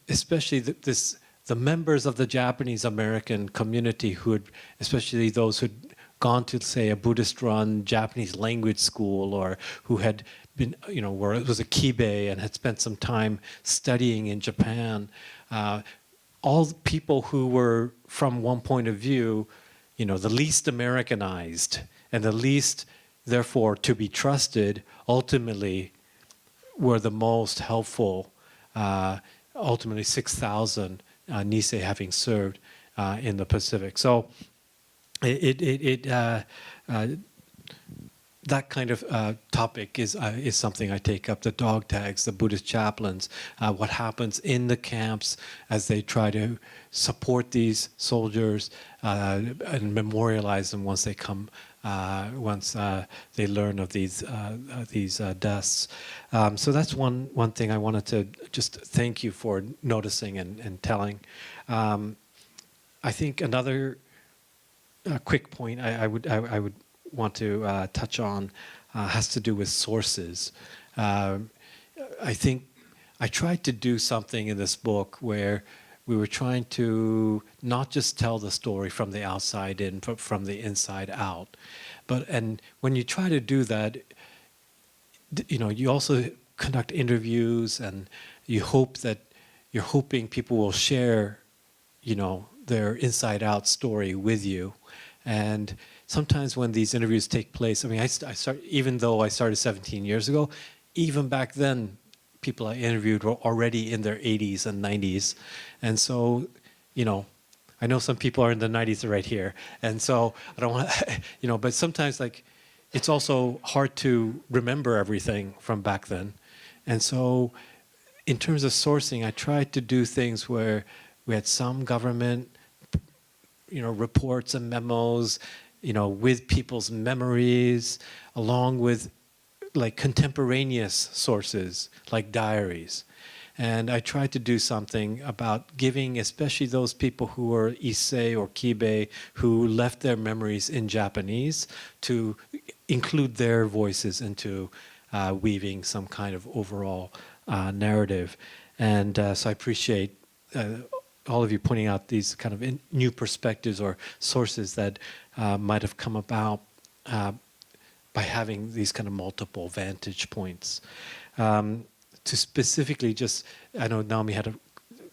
especially the members of the Japanese American community who had, especially those who'd gone to, say, a Buddhist-run Japanese language school, or who had been, where it was a kibe and had spent some time studying in Japan, all people who were, from one point of view, the least Americanized and the least, therefore, to be trusted, ultimately were the most helpful. Ultimately, 6,000 Nisei having served in the Pacific. So that kind of topic is something I take up. The dog tags, the Buddhist chaplains, what happens in the camps as they try to support these soldiers and memorialize them once they come, once they learn of these deaths. So that's one thing I wanted to just thank you for noticing and telling. I think another quick point I would want to touch on has to do with sources. I think I tried to do something in this book where we were trying to not just tell the story from the outside in, but from the inside out. And when you try to do that, you also conduct interviews, and you're hoping people will share, their inside out story with you. And sometimes when these interviews take place, even though I started 17 years ago, even back then, people I interviewed were already in their 80s and 90s. And so, I know some people are in the 90s right here. And so I don't want to, but sometimes it's also hard to remember everything from back then. And so in terms of sourcing, I tried to do things where we had some government, reports and memos, with people's memories, along with contemporaneous sources like diaries. And I tried to do something about giving, especially those people who were Issei or Kibe, who left their memories in Japanese, to include their voices into weaving some kind of overall narrative. And so I appreciate all of you pointing out these kind of new perspectives or sources that might have come about by having these kind of multiple vantage points. To specifically just, I know Naomi had a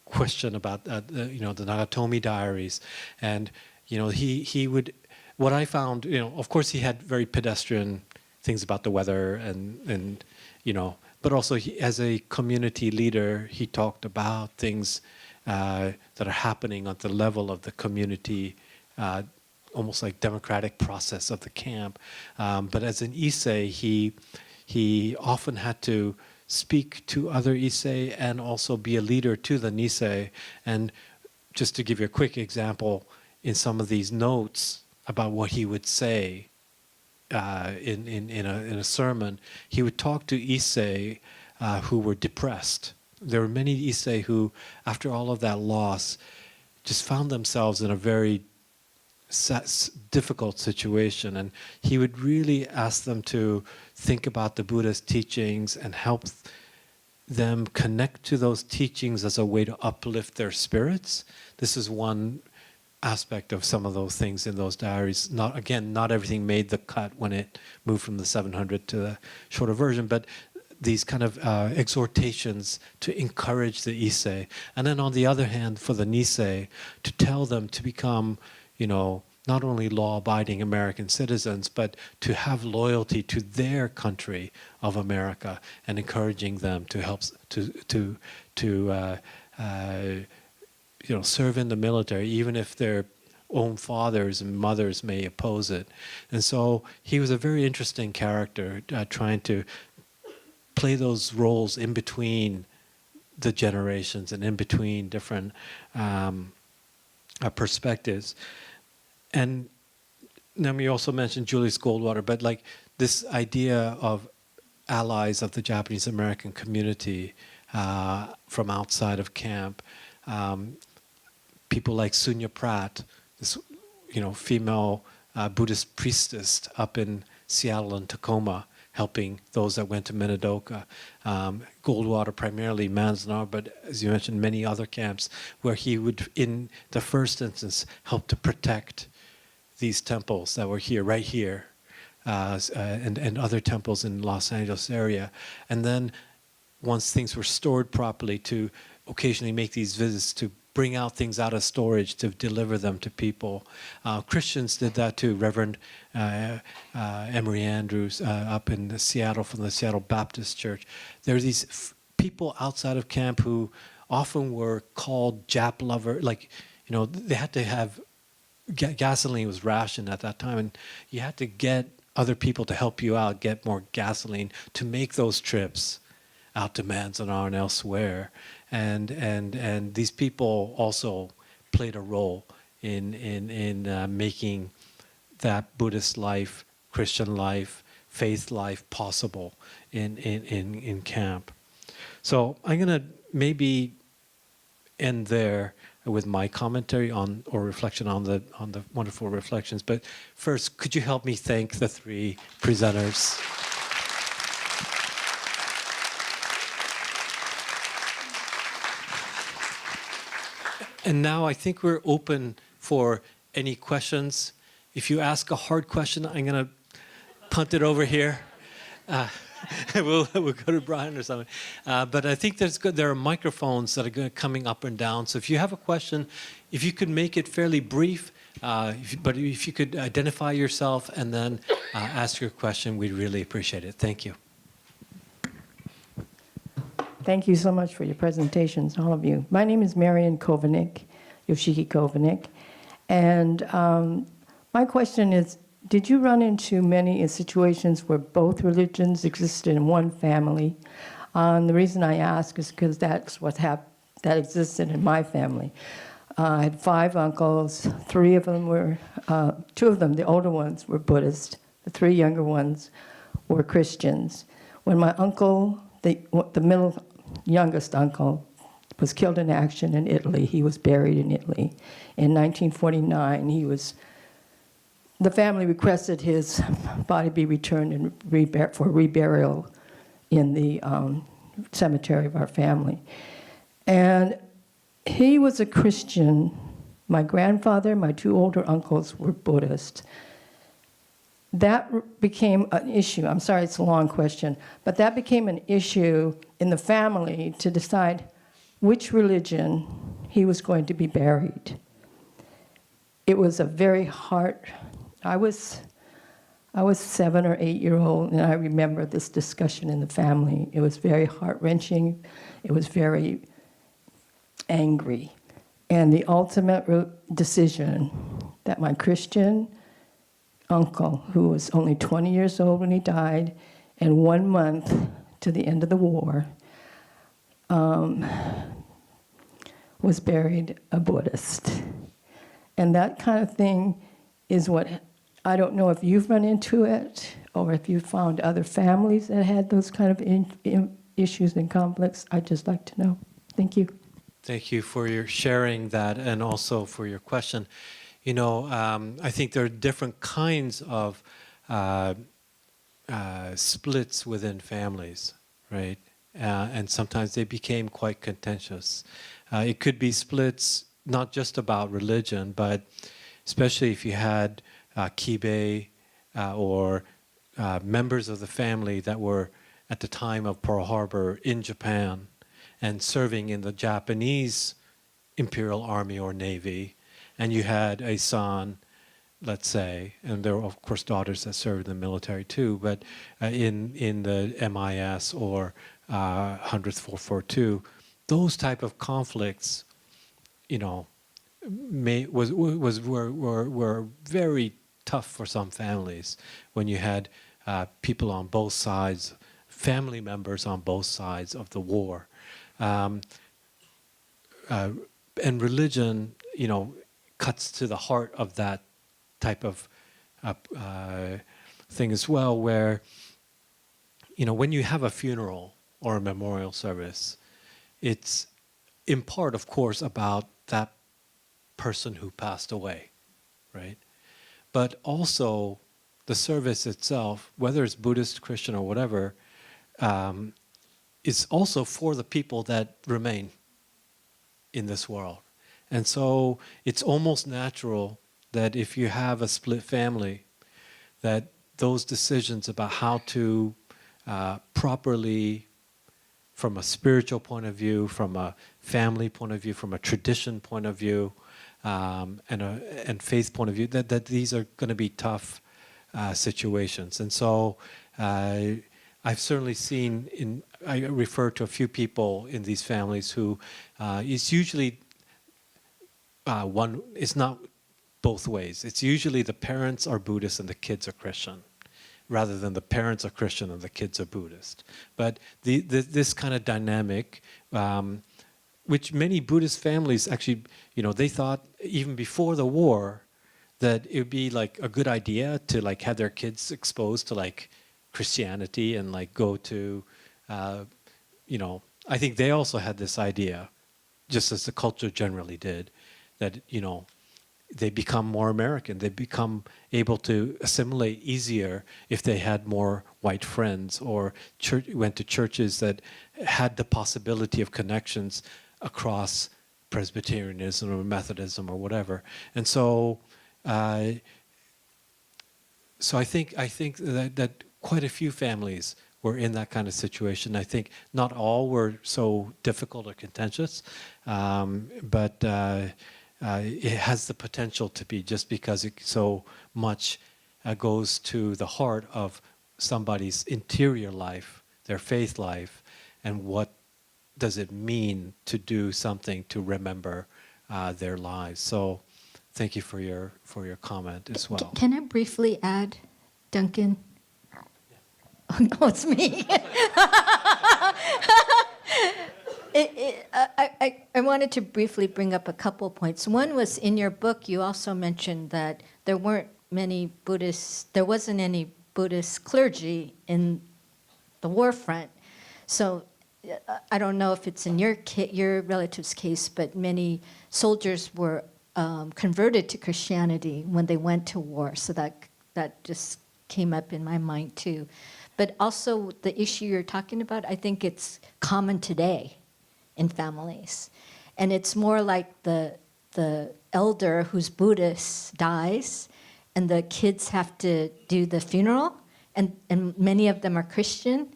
question about the Nagatomi diaries, and he would. What I found, of course, he had very pedestrian things about the weather, and but also as a community leader, he talked about things that are happening at the level of the community, almost like democratic process of the camp. But as an Issei, he often had to speak to other Issei and also be a leader to the Nisei. And just to give you a quick example, in some of these notes about what he would say in a sermon, he would talk to Issei who were depressed. There were many Issei who, after all of that loss, just found themselves in a very difficult situation, and he would really ask them to think about the Buddha's teachings and help them connect to those teachings as a way to uplift their spirits. This is one aspect of some of those things in those diaries. Not everything made the cut when it moved from the 700 to the shorter version, but these kind of exhortations to encourage the Issei. And then on the other hand, for the Nisei, to tell them to become not only law-abiding American citizens, but to have loyalty to their country of America, and encouraging them to help to serve in the military, even if their own fathers and mothers may oppose it. And so he was a very interesting character, trying to play those roles in between the generations and in between different perspectives. And Naomi also mentioned Julius Goldwater, but like this idea of allies of the Japanese American community from outside of camp, people like Sunya Pratt, this female Buddhist priestess up in Seattle and Tacoma, helping those that went to Minidoka. Goldwater primarily, Manzanar, but as you mentioned, many other camps where he would, in the first instance, help to protect these temples that were here, right here, and other temples in Los Angeles area. And then once things were stored properly, to occasionally make these visits to bring out things out of storage to deliver them to people. Christians did that too. Reverend Emery Andrews up in Seattle from the Seattle Baptist Church. There are these people outside of camp who often were called Jap lover. They had to have gasoline was rationed at that time, and you had to get other people to help you out, get more gasoline to make those trips out to Manzanar and elsewhere. And these people also played a role in making that Buddhist life, Christian life, faith life possible in camp. So I'm going to maybe end there with my commentary on or reflection on the wonderful reflections. But first, could you help me thank the three presenters? And now I think we're open for any questions. If you ask a hard question, I'm going to punt it over here. We'll go to Brian or something. But I think there are microphones that are coming up and down. So if you have a question, if you could make it fairly brief, but if you could identify yourself and then ask your question, we'd really appreciate it. Thank you. Thank you so much for your presentations, all of you. My name is Marion Kovanik, Yoshiki Kovanik. And my question is, did you run into many situations where both religions existed in one family? The reason I ask is because that's that existed in my family. I had 5 uncles. 3 of them were, 2 of them, the older ones, were Buddhist. The 3 younger ones were Christians. When my uncle, the middle youngest uncle, was killed in action in Italy, he was buried in Italy. In 1949, the family requested his body be returned for reburial in the cemetery of our family. And he was a Christian. My grandfather, my two older uncles were Buddhist. That became an issue. I'm sorry, it's a long question, but that became an issue in the family to decide which religion he was going to be buried. It was a very hard. I was 7 or 8 years old, and I remember this discussion in the family. It was very heart-wrenching. It was very angry. And the ultimate decision that my Christian uncle, who was only 20 years old when he died, and 1 month to the end of the war, was buried a Buddhist. And that kind of thing is what, I don't know if you've run into it, or if you found other families that had those kind of issues and conflicts. I'd just like to know. Thank you. Thank you for your sharing that and also for your question. You know, I think there are different kinds of splits within families, right? And sometimes they became quite contentious. It could be splits not just about religion, but especially if you had kibe or members of the family that were at the time of Pearl Harbor in Japan and serving in the Japanese Imperial Army or Navy, and you had a son, let's say, and there were of course daughters that served in the military too, but in the MIS or 100th 442, those type of conflicts, you know, were very tough for some families when you had people on both sides, family members on both sides of the war. And religion, you know, cuts to the heart of that type of thing as well, where, you know, when you have a funeral or a memorial service, it's in part, of course, about that person who passed away, right? But also the service itself, whether it's Buddhist, Christian, or whatever, is also for the people that remain in this world. And so it's almost natural that if you have a split family, that those decisions about how to properly, from a spiritual point of view, from a family point of view, from a tradition point of view, and faith point of view, that these are going to be tough situations. And so I've certainly seen, I refer to a few people in these families who it's usually it's not both ways. It's usually the parents are Buddhist and the kids are Christian, rather than the parents are Christian and the kids are Buddhist. But this kind of dynamic, which many Buddhist families actually, you know, they thought even before the war that it would be like a good idea to like have their kids exposed to like Christianity and like go to, you know, I think they also had this idea, just as the culture generally did, that, you know, they become more American. They become able to assimilate easier if they had more white friends or went to churches that had the possibility of connections across Presbyterianism or Methodism or whatever. And so, so I think that quite a few families were in that kind of situation. I think not all were so difficult or contentious, but it has the potential to be, just because it so much goes to the heart of somebody's interior life, their faith life, and what does it mean to do something to remember their lives. So thank you for your comment as well. Can I briefly add, Duncan? Oh, no, it's me. I wanted to briefly bring up a couple points. One was, in your book, you also mentioned that there wasn't any Buddhist clergy in the war front. So I don't know if it's in your relative's case, but many soldiers were converted to Christianity when they went to war. So that just came up in my mind too. But also the issue you're talking about, I think it's common today in families. and it's more like the elder who's Buddhist dies, and the kids have to do the funeral, and many of them are Christian,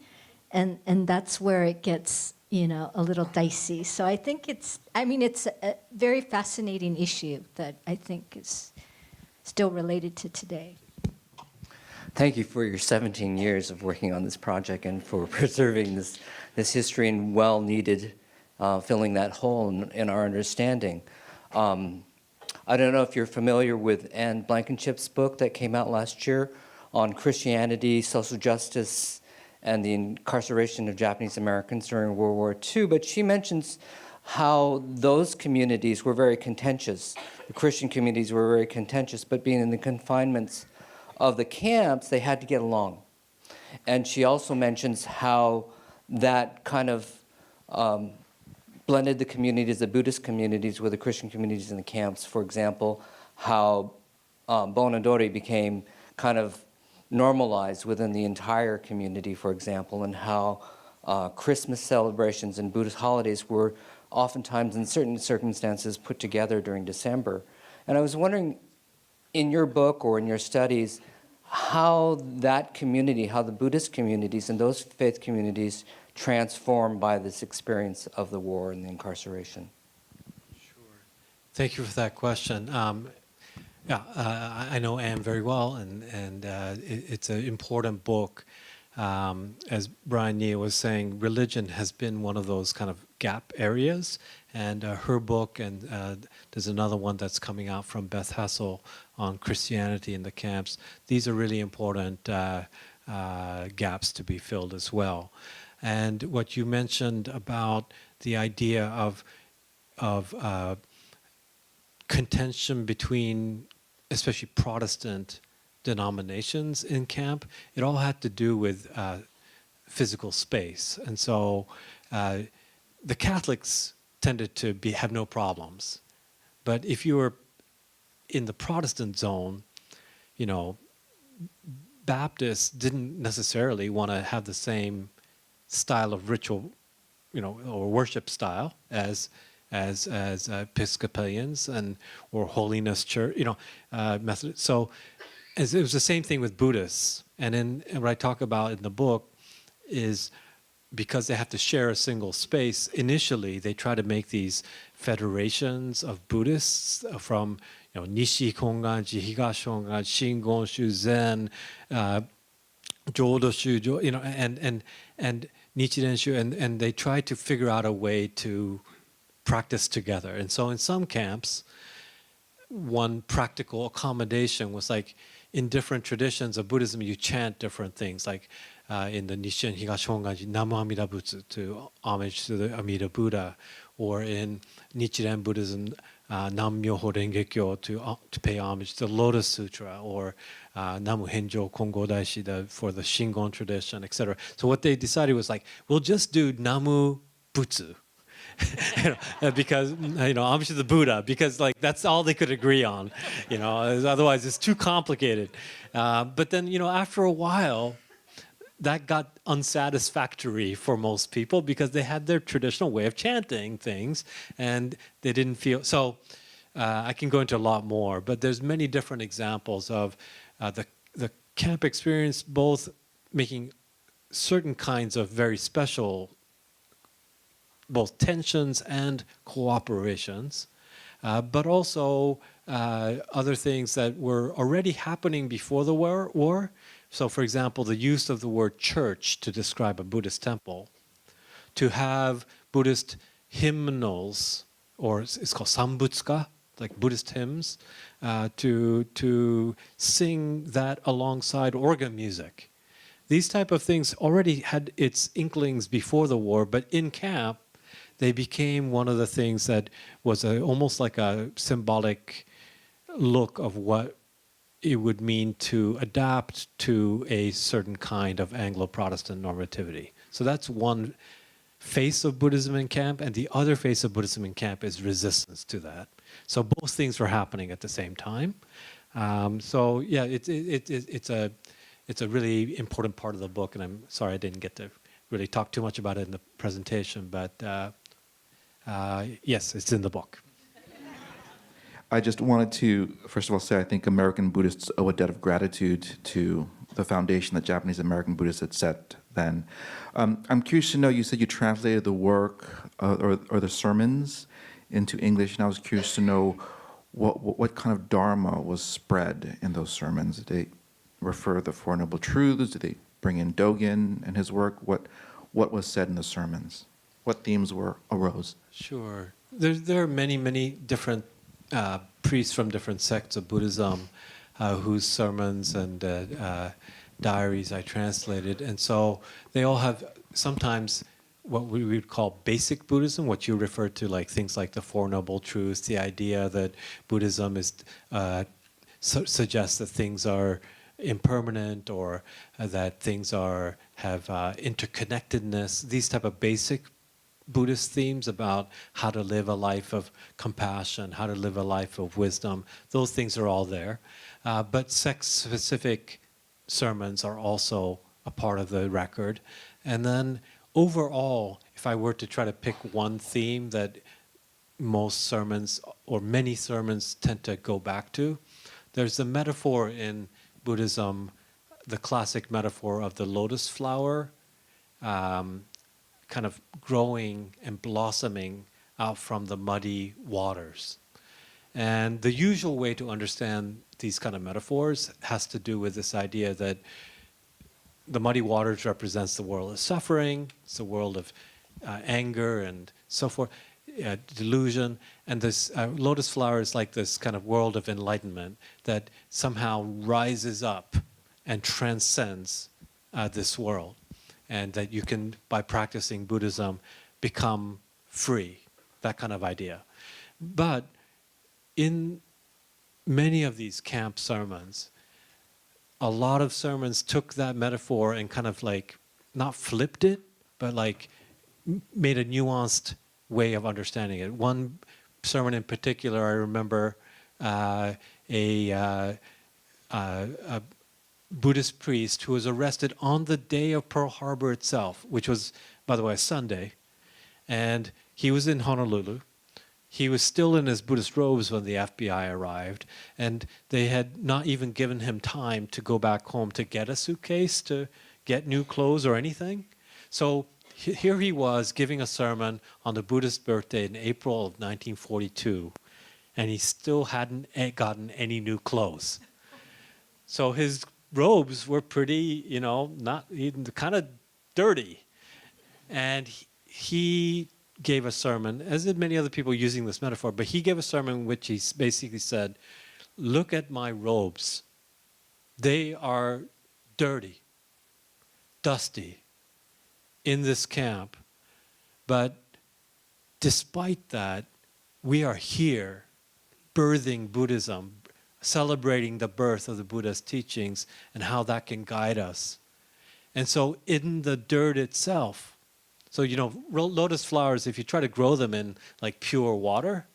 and that's where it gets, you know, a little dicey. So I think it's a very fascinating issue that I think is still related to today. Thank you for your 17 years of working on this project and for preserving this history and well-needed filling that hole in our understanding. I don't know if you're familiar with Anne Blankenship's book that came out last year on Christianity, social justice, and the incarceration of Japanese Americans during World War II, but she mentions how those communities were very contentious. The Christian communities were very contentious, but being in the confinements of the camps, they had to get along. And she also mentions how that kind of blended the communities, the Buddhist communities with the Christian communities in the camps. For example, how Bonadori became kind of normalized within the entire community, for example, and how Christmas celebrations and Buddhist holidays were oftentimes, in certain circumstances, put together during December. And I was wondering, in your book or in your studies, how that community, how the Buddhist communities and those faith communities transformed by this experience of the war and the incarceration. Sure. Thank you for that question. I know Anne very well, and it's an important book. As Brian Niiya was saying, religion has been one of those kind of gap areas, and her book, and there's another one that's coming out from Beth Hessel on Christianity in the camps. These are really important gaps to be filled as well. And what you mentioned about the idea of contention between especially Protestant denominations in camp, it all had to do with physical space. And so the Catholics tended to have no problems. But if you were in the Protestant zone, you know, Baptists didn't necessarily want to have the same style of ritual, you know, or worship style as Episcopalians or Holiness Church, you know, Methodist. So it was the same thing with Buddhists. And what I talk about in the book is because they have to share a single space, initially they try to make these federations of Buddhists from, you know, Nishi Konganji, Higashi Konganji, Shingonshu, Zen, Jodoshu, you know, and Nichirenshu, and they try to figure out a way to practice together. And so in some camps, one practical accommodation was like, in different traditions of Buddhism, you chant different things, like in the Nichiren Higashi Honganji, Namu Amida Butsu, to homage to the Amida Buddha, or in Nichiren Buddhism, Nam Myoho Renge Kyo, to pay homage to the Lotus Sutra, or Namu Henjo Kongo Daishi for the Shingon tradition, etc. So what they decided was like, we'll just do Namu Butsu. You know, because, you know, homage to the Buddha, because like that's all they could agree on, you know, otherwise it's too complicated. But then, you know, after a while, that got unsatisfactory for most people because they had their traditional way of chanting things and they didn't feel, so I can go into a lot more, but there's many different examples of the camp experience, both making certain kinds of very special both tensions and cooperations, but also other things that were already happening before the war. So, for example, the use of the word church to describe a Buddhist temple, to have Buddhist hymnals, or it's called sambutsuka, like Buddhist hymns, to sing that alongside organ music. These type of things already had its inklings before the war, but in camp, they became one of the things that was almost like a symbolic look of what it would mean to adapt to a certain kind of Anglo-Protestant normativity. So that's one face of Buddhism in camp, and the other face of Buddhism in camp is resistance to that. So both things were happening at the same time. So yeah, it's a really important part of the book, and I'm sorry I didn't get to really talk too much about it in the presentation, but yes, it's in the book. I just wanted to, first of all, say I think American Buddhists owe a debt of gratitude to the foundation that Japanese American Buddhists had set then. I'm curious to know, you said you translated the work or the sermons into English, and I was curious to know what kind of dharma was spread in those sermons. Did they refer to the Four Noble Truths? Did they bring in Dogen and his work? What was said in the sermons? What themes arose? Sure. There are many different priests from different sects of Buddhism whose sermons and diaries I translated. And so they all have sometimes what we would call basic Buddhism, what you refer to like things like the Four Noble Truths, the idea that Buddhism is suggests that things are impermanent or that things have interconnectedness, these type of basic Buddhist themes about how to live a life of compassion, how to live a life of wisdom. Those things are all there. But sex-specific sermons are also a part of the record. And then overall, if I were to try to pick one theme that most sermons or many sermons tend to go back to, there's the metaphor in Buddhism, the classic metaphor of the lotus flower, kind of growing and blossoming out from the muddy waters. And the usual way to understand these kind of metaphors has to do with this idea that the muddy waters represents the world of suffering, it's the world of anger and so forth, delusion, and this lotus flower is like this kind of world of enlightenment that somehow rises up and transcends this world. And that you can, by practicing Buddhism, become free, that kind of idea. But in many of these camp sermons, a lot of sermons took that metaphor and kind of like, not flipped it, but like made a nuanced way of understanding it. One sermon in particular, I remember a Buddhist priest who was arrested on the day of Pearl Harbor itself, which was, by the way, a Sunday. And he was in Honolulu. He was still in his Buddhist robes when the FBI arrived. And they had not even given him time to go back home to get a suitcase, to get new clothes or anything. So here he was giving a sermon on the Buddhist birthday in April of 1942. And he still hadn't gotten any new clothes. So his robes were pretty, not even kind of dirty. And he gave a sermon, as did many other people using this metaphor, but he gave a sermon in which he basically said, look at my robes. They are dirty, dusty in this camp. But despite that, we are here birthing Buddhism, celebrating the birth of the Buddha's teachings and how that can guide us. And so in the dirt itself, so lotus flowers, if you try to grow them in like pure water,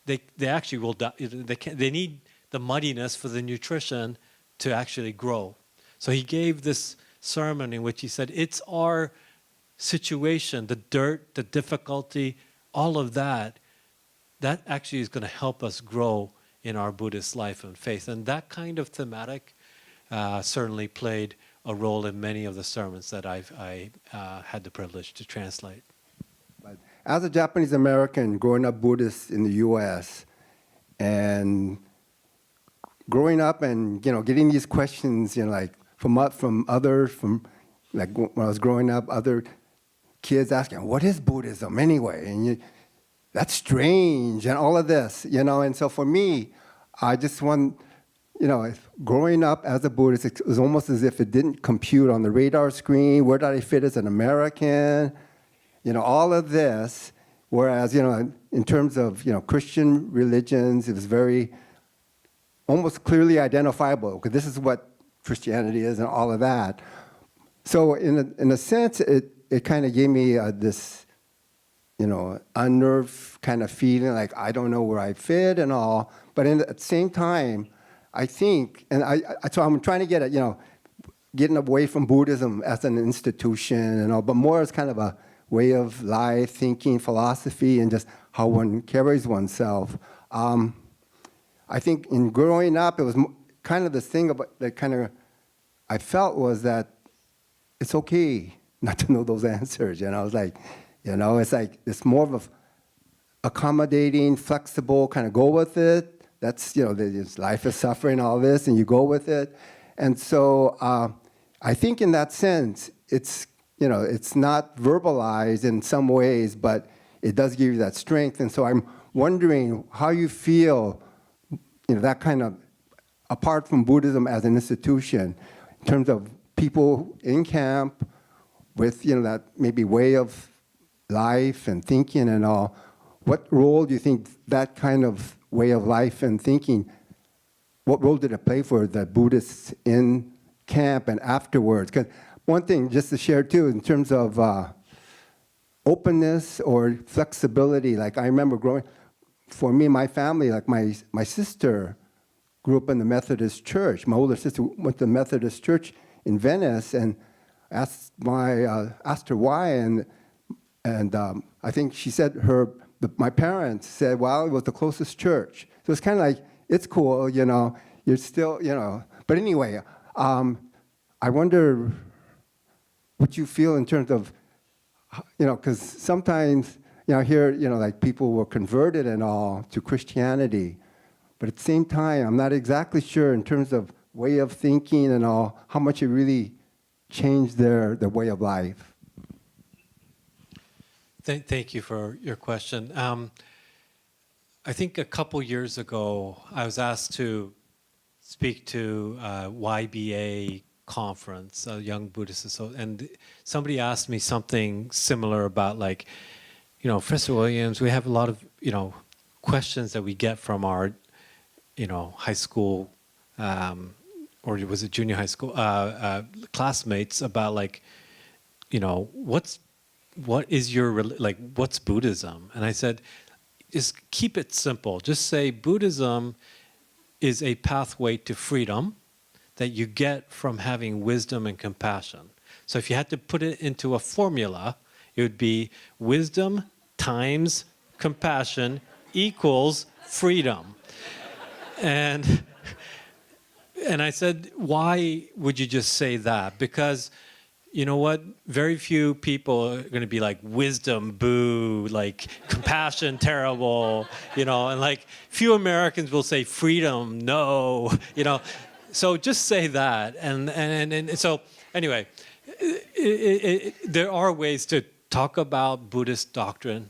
they actually will die. They need the muddiness for the nutrition to actually grow. So he gave this sermon in which he said, it's our situation, the dirt, the difficulty, all of that actually is going to help us grow in our Buddhist life and faith. And that kind of thematic certainly played a role in many of the sermons that I had the privilege to translate. But as a Japanese American growing up Buddhist in the U.S. and growing up and getting these questions, like from others, from like when I was growing up, other kids asking, "What is Buddhism anyway?" And that's strange, and all of this, And so for me, I just want, growing up as a Buddhist, it was almost as if it didn't compute on the radar screen. Where did I fit as an American? All of this. Whereas, in terms of, Christian religions, it was very, almost clearly identifiable, because this is what Christianity is and all of that. So in a sense, it kind of gave me this, unnerved kind of feeling, like I don't know where I fit and all. But at the same time, I think, and so I'm trying to get at, getting away from Buddhism as an institution and all, but more as kind of a way of life, thinking, philosophy, and just how one carries oneself. I think in growing up, it was kind of the thing about that kind of I felt was that it's okay not to know those answers. You know, it's like, it's more of a accommodating, flexible, kind of go with it. That's, there's life is suffering, all this, and you go with it. And so I think in that sense, it's, it's not verbalized in some ways, but it does give you that strength. And so I'm wondering how you feel, that kind of, apart from Buddhism as an institution, in terms of people in camp with, that maybe way of life and thinking and all, what role do you think that kind of way of life and thinking, what role did it play for the Buddhists in camp and afterwards? Because one thing, just to share too, in terms of openness or flexibility, like I remember for me, my family, like my sister grew up in the Methodist church. My older sister went to the Methodist church in Venice, and asked her why, and I think she said my parents said, well, it was the closest church. So it's kind of like, it's cool, you're still, But anyway, I wonder what you feel in terms of, because sometimes, I hear, like people were converted and all to Christianity, but at the same time, I'm not exactly sure in terms of way of thinking and all, how much it really changed their way of life. Thank you for your question. I think a couple years ago, I was asked to speak to a YBA conference, a Young Buddhist, and somebody asked me something similar about Professor Williams, we have a lot of, questions that we get from our, high school, or was it junior high school, classmates about what is your, what's Buddhism? And I said, just keep it simple. Just say Buddhism is a pathway to freedom that you get from having wisdom and compassion. So if you had to put it into a formula, it would be wisdom times compassion equals freedom. And I said, why would you just say that? Because you know what? Very few people are going to be like wisdom, boo, compassion, terrible, and few Americans will say freedom, no, So just say that. And so anyway, there are ways to talk about Buddhist doctrine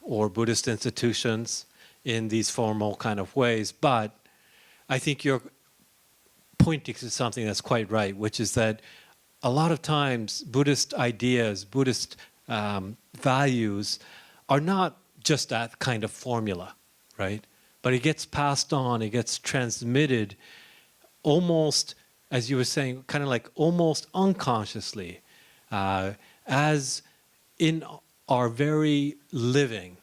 or Buddhist institutions in these formal kind of ways, but I think you're pointing to something that's quite right, which is that a lot of times Buddhist ideas, Buddhist values are not just that kind of formula, right? But it gets passed on, it gets transmitted almost, as you were saying, kind of almost unconsciously, as in our very living,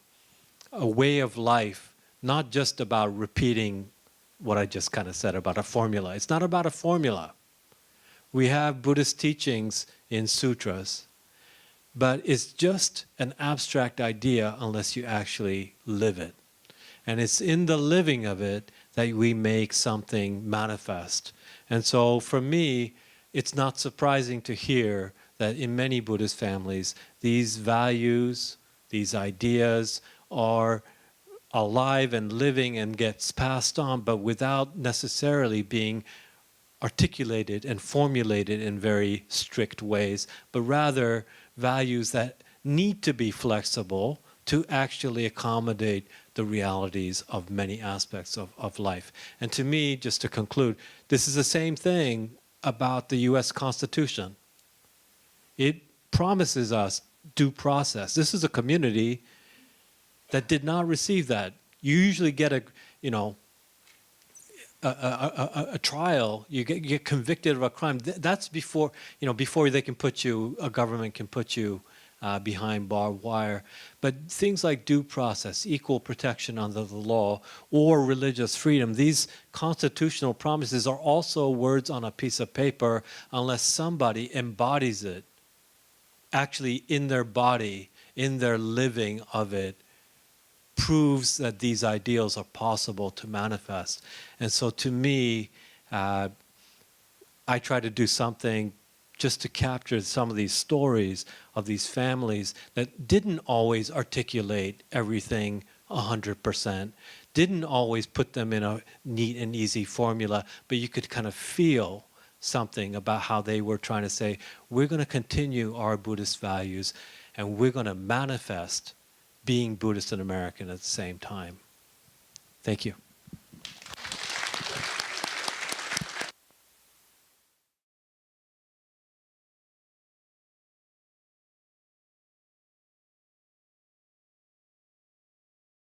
a way of life, not just about repeating what I just kind of said about a formula. It's not about a formula. We have Buddhist teachings in sutras, but it's just an abstract idea unless you actually live it. And it's in the living of it that we make something manifest. And so for me, it's not surprising to hear that in many Buddhist families, these values, these ideas are alive and living and gets passed on, but without necessarily being articulated and formulated in very strict ways, but rather values that need to be flexible to actually accommodate the realities of many aspects of life. And to me, just to conclude, this is the same thing about the US Constitution. It promises us due process. This is a community that did not receive that. You usually get a trial, you get convicted of a crime. That's before, before they can put you, a government can put you behind barbed wire. But things like due process, equal protection under the law, or religious freedom, these constitutional promises are also words on a piece of paper unless somebody embodies it actually in their body, in their living of it, proves that these ideals are possible to manifest. And so to me, I try to do something just to capture some of these stories of these families that didn't always articulate everything 100%, didn't always put them in a neat and easy formula, but you could kind of feel something about how they were trying to say, we're going to continue our Buddhist values and we're going to manifest being Buddhist and American at the same time. Thank you.